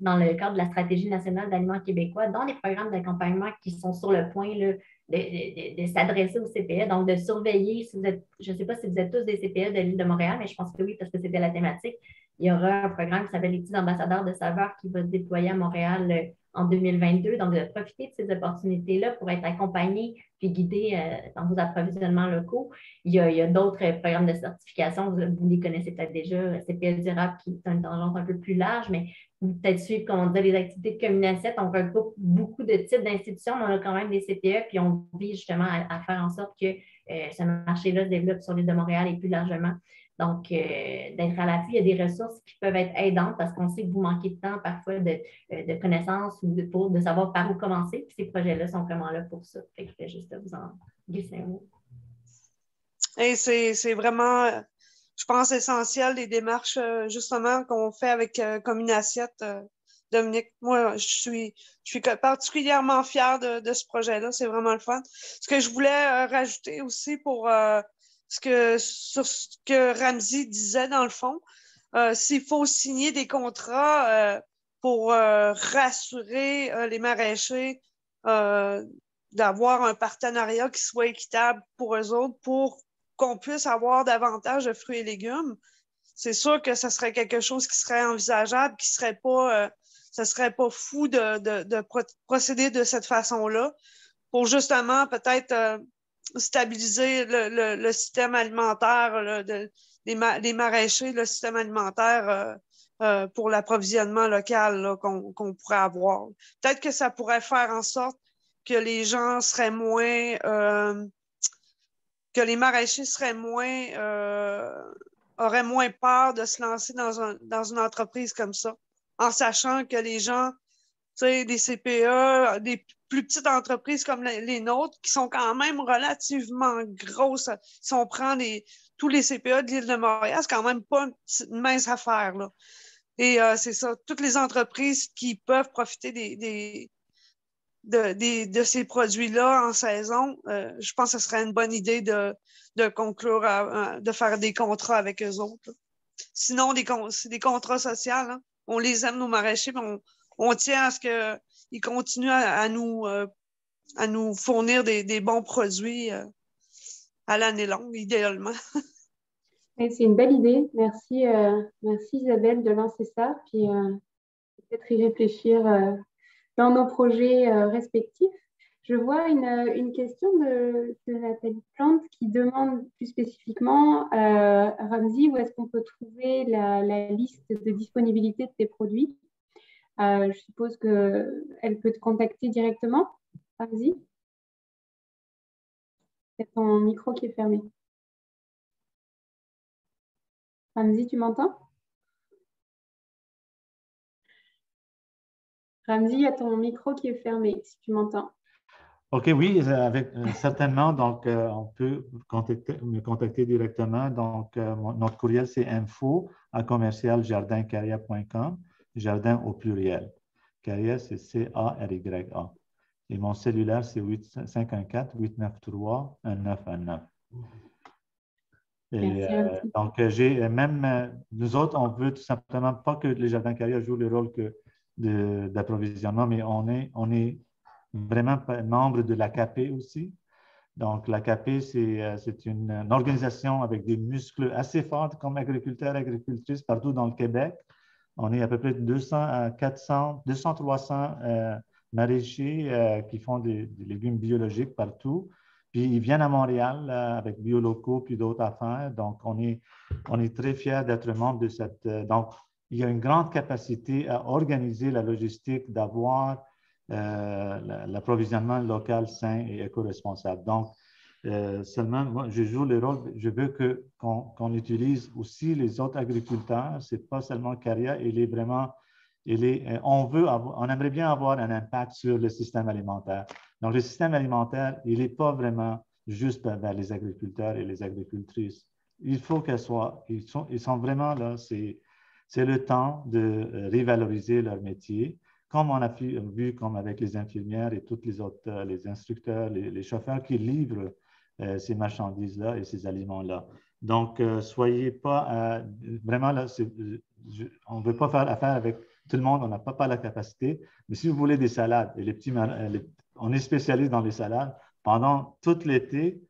dans le cadre de la Stratégie nationale d'aliments québécois, dans les programmes d'accompagnement qui sont sur le point là, de s'adresser aux CPE, donc de surveiller, si vous êtes, je ne sais pas si vous êtes tous des CPE de l'île de Montréal, mais je pense que oui, parce que c'était la thématique. Il y aura un programme qui s'appelle les petits ambassadeurs de saveurs qui va se déployer à Montréal en 2022. Donc, de profiter de ces opportunités-là pour être accompagné puis guidé dans vos approvisionnements locaux. Il y a d'autres programmes de certification, vous les connaissez peut-être déjà, CPE durable qui est une tangente un peu plus large, mais vous peut-être suivre, comme on dit, les activités de Communacet. On regroupe beaucoup de types d'institutions, mais on a quand même des CPE, puis on vise justement à faire en sorte que ce marché-là se développe sur l'île de Montréal et plus largement. Donc, d'être à l'affût, il y a des ressources qui peuvent être aidantes parce qu'on sait que vous manquez de temps, parfois de connaissances ou de savoir par où commencer. Puis ces projets-là sont vraiment là pour ça. Fait que je vais juste vous en glisser un mot. Et c'est vraiment, je pense, essentiel les démarches justement qu'on fait avec Communacet, Dominique. Moi, je suis particulièrement fière de ce projet-là. C'est vraiment le fun. Ce que je voulais rajouter aussi sur ce que Ramzi disait dans le fond, s'il faut signer des contrats pour rassurer les maraîchers d'avoir un partenariat qui soit équitable pour eux autres, pour qu'on puisse avoir davantage de fruits et légumes, c'est sûr que ce serait quelque chose qui serait envisageable, qui serait pas, ce serait pas fou de procéder de cette façon-là pour justement peut-être stabiliser le système alimentaire des maraîchers, le système alimentaire pour l'approvisionnement local qu'on pourrait avoir. Peut-être que ça pourrait faire en sorte que les gens seraient moins... que les maraîchers auraient moins peur de se lancer dans une entreprise comme ça, en sachant que les gens, tu sais, des CPE, des plus petites entreprises comme les nôtres, qui sont quand même relativement grosses, si on prend tous les CPE de l'île de Montréal, c'est quand même pas une mince affaire, là. Et c'est ça, toutes les entreprises qui peuvent profiter de ces produits-là en saison, je pense que ce serait une bonne idée de conclure, de faire des contrats avec eux autres. Sinon, c'est des contrats sociaux. Hein. On les aime, nos maraîchers, mais on tient à ce qu'ils continuent à nous fournir des bons produits à l'année longue, idéalement. C'est une belle idée. Merci, merci Isabelle de lancer ça, puis peut-être y réfléchir dans nos projets respectifs. Je vois une question de Nathalie Plante qui demande plus spécifiquement, Ramzi, où est-ce qu'on peut trouver la liste de disponibilité de tes produits? Je suppose qu'elle peut te contacter directement, Ramzi. C'est ton micro qui est fermé. Ramzi, tu m'entends? Ramzi, il y a ton micro qui est fermé, si tu m'entends. OK, oui, certainement. Donc, on peut me contacter directement. Donc, notre courriel, c'est info@commercialjardincarrière.com. Jardin au pluriel. Carrière, c'est C-A-R-Y-A. Et mon cellulaire, c'est 514-893-1919. Et donc, nous autres, on veut tout simplement pas que les jardins carrières jouent le rôle d'approvisionnement, mais on est vraiment membre de l'AKP aussi. Donc, l'AKP, c'est une organisation avec des muscles assez forts comme agriculteurs et agricultrices partout dans le Québec. On est à peu près 200 à 400, 200, 300 maraîchers qui font des légumes biologiques partout. Puis ils viennent à Montréal avec BioLocaux puis d'autres affaires. Donc, on est très fiers d'être membre de cette. Donc, il y a une grande capacité à organiser la logistique, d'avoir l'approvisionnement local sain et éco-responsable. Donc, seulement, moi, je joue le rôle, je veux qu'on utilise aussi les autres agriculteurs. Ce n'est pas seulement Caria, on aimerait bien avoir un impact sur le système alimentaire. Donc, le système alimentaire, il n'est pas vraiment juste vers les agriculteurs et les agricultrices. Il faut qu'elles soient, ils sont vraiment là, c'est le temps de revaloriser leur métier, comme on a vu comme avec les infirmières et tous les autres, les instructeurs, les chauffeurs qui livrent ces marchandises-là et ces aliments-là. Donc, soyez pas vraiment là, on ne veut pas faire affaire avec tout le monde, on n'a pas la capacité. Mais si vous voulez des salades, et on est spécialiste dans les salades, pendant tout l'été,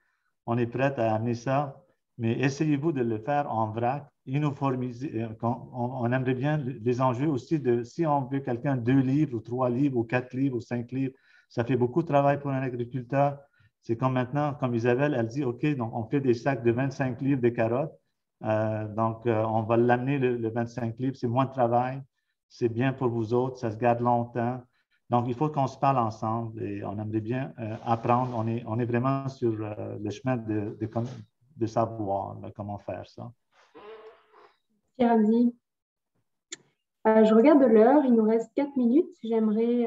on est prêt à amener ça, mais essayez-vous de le faire en vrac, uniformiser. On aimerait bien les enjeux aussi de si on veut quelqu'un 2 livres ou 3 livres ou 4 livres ou 5 livres, ça fait beaucoup de travail pour un agriculteur. C'est comme maintenant, comme Isabelle, elle dit, OK, donc on fait des sacs de 25 livres de carottes. On va l'amener le 25 livres, c'est moins de travail, c'est bien pour vous autres, ça se garde longtemps. Donc, il faut qu'on se parle ensemble et on aimerait bien apprendre. On est vraiment sur le chemin de savoir comment faire ça. Ramzi. Je regarde l'heure, il nous reste 4 minutes. J'aimerais.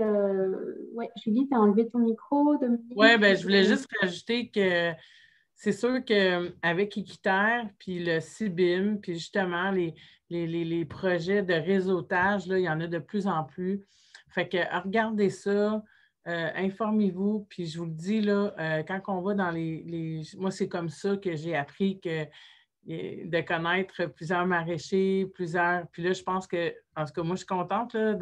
Ouais, Julie, tu as enlevé ton micro. Oui, ben, je voulais juste rajouter que c'est sûr qu'avec Équiterre, puis le CIBIM, puis justement les projets de réseautage, là, il y en a de plus en plus. Fait que regardez ça, informez-vous, puis je vous le dis, là, quand on va dans moi, c'est comme ça que j'ai appris de connaître plusieurs maraîchers, Puis là, je pense que, en tout cas, moi, je suis contente là,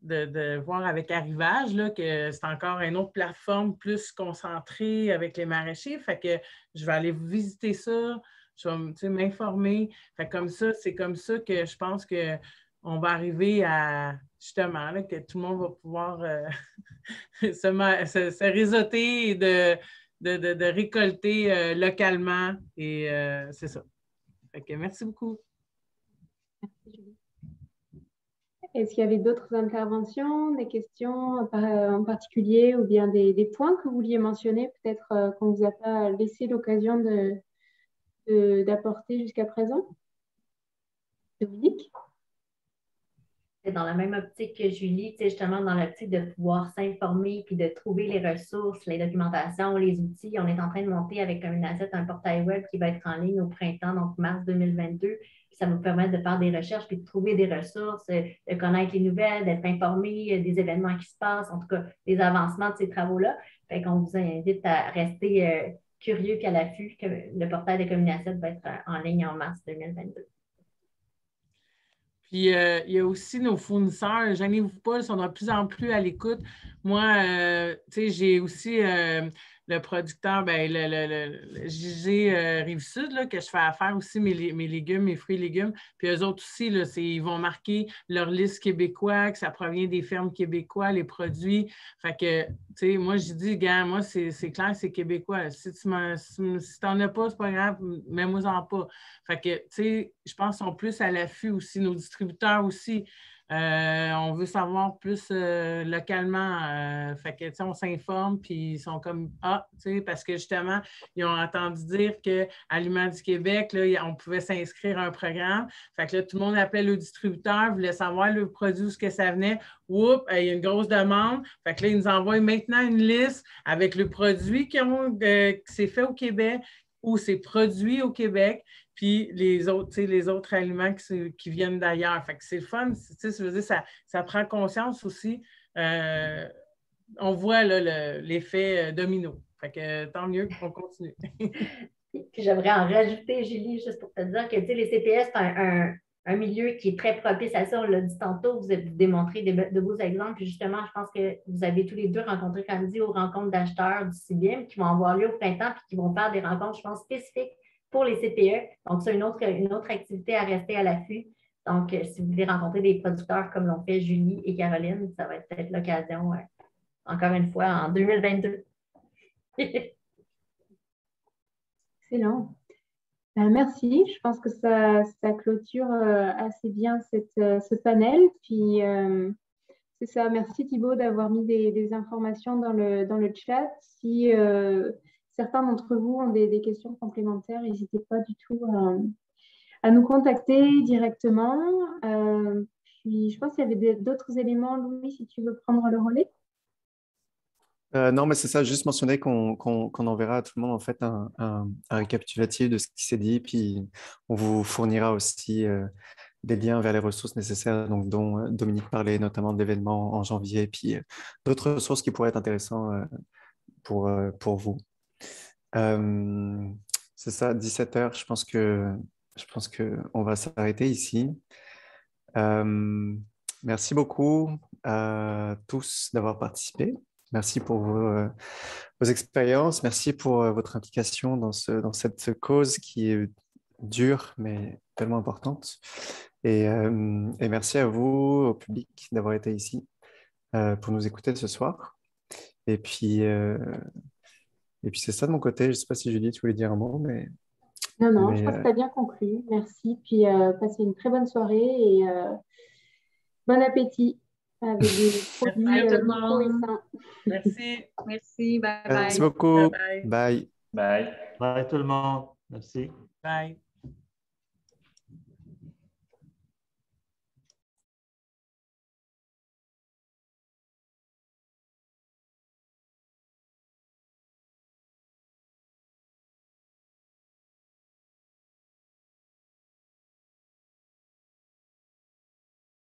de voir avec Arrivage là, que c'est encore une autre plateforme plus concentrée avec les maraîchers. Fait que je vais aller vous visiter ça, je vais m'informer. Fait que comme ça, c'est comme ça que je pense qu'on va arriver à, justement, là, que tout le monde va pouvoir se réseauter et de récolter localement. Et c'est ça. Fait que merci beaucoup. Merci, Julie. Est-ce qu'il y avait d'autres interventions, des questions en particulier ou bien des points que vous vouliez mentionner, peut-être qu'on ne vous a pas laissé l'occasion d'apporter jusqu'à présent? Dominique? C'est dans la même optique que Julie, justement dans l'optique de pouvoir s'informer puis de trouver les ressources, les documentations, les outils. On est en train de monter avec Communasset un portail web qui va être en ligne au printemps, donc mars 2022. Puis ça va vous permettre de faire des recherches puis de trouver des ressources, de connaître les nouvelles, d'être informé des événements qui se passent, en tout cas des avancements de ces travaux-là. Fait qu'on vous invite à rester curieux puis à l'affût que le portail de Communasset va être en ligne en mars 2022. Puis, il y a aussi nos fournisseurs. Gênez-vous pas, ils sont de plus en plus à l'écoute. Moi, tu sais, j'ai aussi le producteur, le JG Rive-Sud, là, que je fais affaire aussi, mes légumes, mes fruits et légumes. Puis eux autres aussi, là, ils vont marquer leur liste québécois, que ça provient des fermes québécois, les produits. Fait que, tu sais, moi, je dis, gars, moi, c'est clair, c'est québécois. Si tu n'en as pas, c'est pas grave, mets-moi-en pas. Fait que, tu sais, je pense qu'ils sont plus à l'affût aussi, nos distributeurs aussi. On veut savoir plus localement. Fait que, tu sais, on s'informe, puis ils sont comme tu sais, parce que justement, ils ont entendu dire qu'à Aliments du Québec, là, on pouvait s'inscrire à un programme. Fait que là, tout le monde appelait le distributeur, voulait savoir le produit, où ce que ça venait. Oups, il y a une grosse demande. Fait que là, ils nous envoient maintenant une liste avec le produit qui s'est fait au Québec ou c'est produit au Québec. Puis les autres aliments qui viennent d'ailleurs. Fait que c'est le fun, ça veut dire ça prend conscience aussi. On voit l'effet domino. Fait que tant mieux qu'on continue. Puis j'aimerais en rajouter, Julie, juste pour te dire que les CPS, c'est un milieu qui est très propice à ça. On l'a dit tantôt, vous avez démontré de beaux exemples. Puis justement, je pense que vous avez tous les deux rencontré, comme dit, aux rencontres d'acheteurs du CIBIM qui vont avoir lieu au printemps puis qui vont faire des rencontres, je pense, spécifiques pour les CPE. Donc, c'est une autre activité à rester à l'affût. Donc, si vous voulez rencontrer des producteurs comme l'ont fait Julie et Caroline, ça va être peut-être l'occasion, encore une fois, en 2022. Excellent. Merci. Je pense que ça clôture assez bien ce panel. Puis, c'est ça. Merci Thibaut d'avoir mis des informations dans le chat. Si certains d'entre vous ont des questions complémentaires, n'hésitez pas du tout à nous contacter directement. Puis, je pense qu'il y avait d'autres éléments. Louis, si tu veux prendre le relais. Non, mais c'est ça, juste mentionner qu'on enverra à tout le monde en fait un récapitulatif de ce qui s'est dit, puis on vous fournira aussi des liens vers les ressources nécessaires, donc, dont Dominique parlait notamment de l'événement en janvier, puis d'autres ressources qui pourraient être intéressantes pour vous. C'est ça, 17 heures, je pense qu'on va s'arrêter ici. Merci beaucoup à tous d'avoir participé. Merci pour vos expériences. Merci pour votre implication dans cette cause qui est dure, mais tellement importante. Et merci à vous, au public, d'avoir été ici pour nous écouter ce soir. Et puis c'est ça de mon côté. Je ne sais pas si Julie, tu voulais dire un mot, mais... Non, je pense que tu as bien conclu. Merci. Puis passez une très bonne soirée et bon appétit avec des produits locaux et sains. Merci. Merci. Bye bye. Merci beaucoup. Bye. Bye. Bye. Bye tout le monde. Merci. Bye.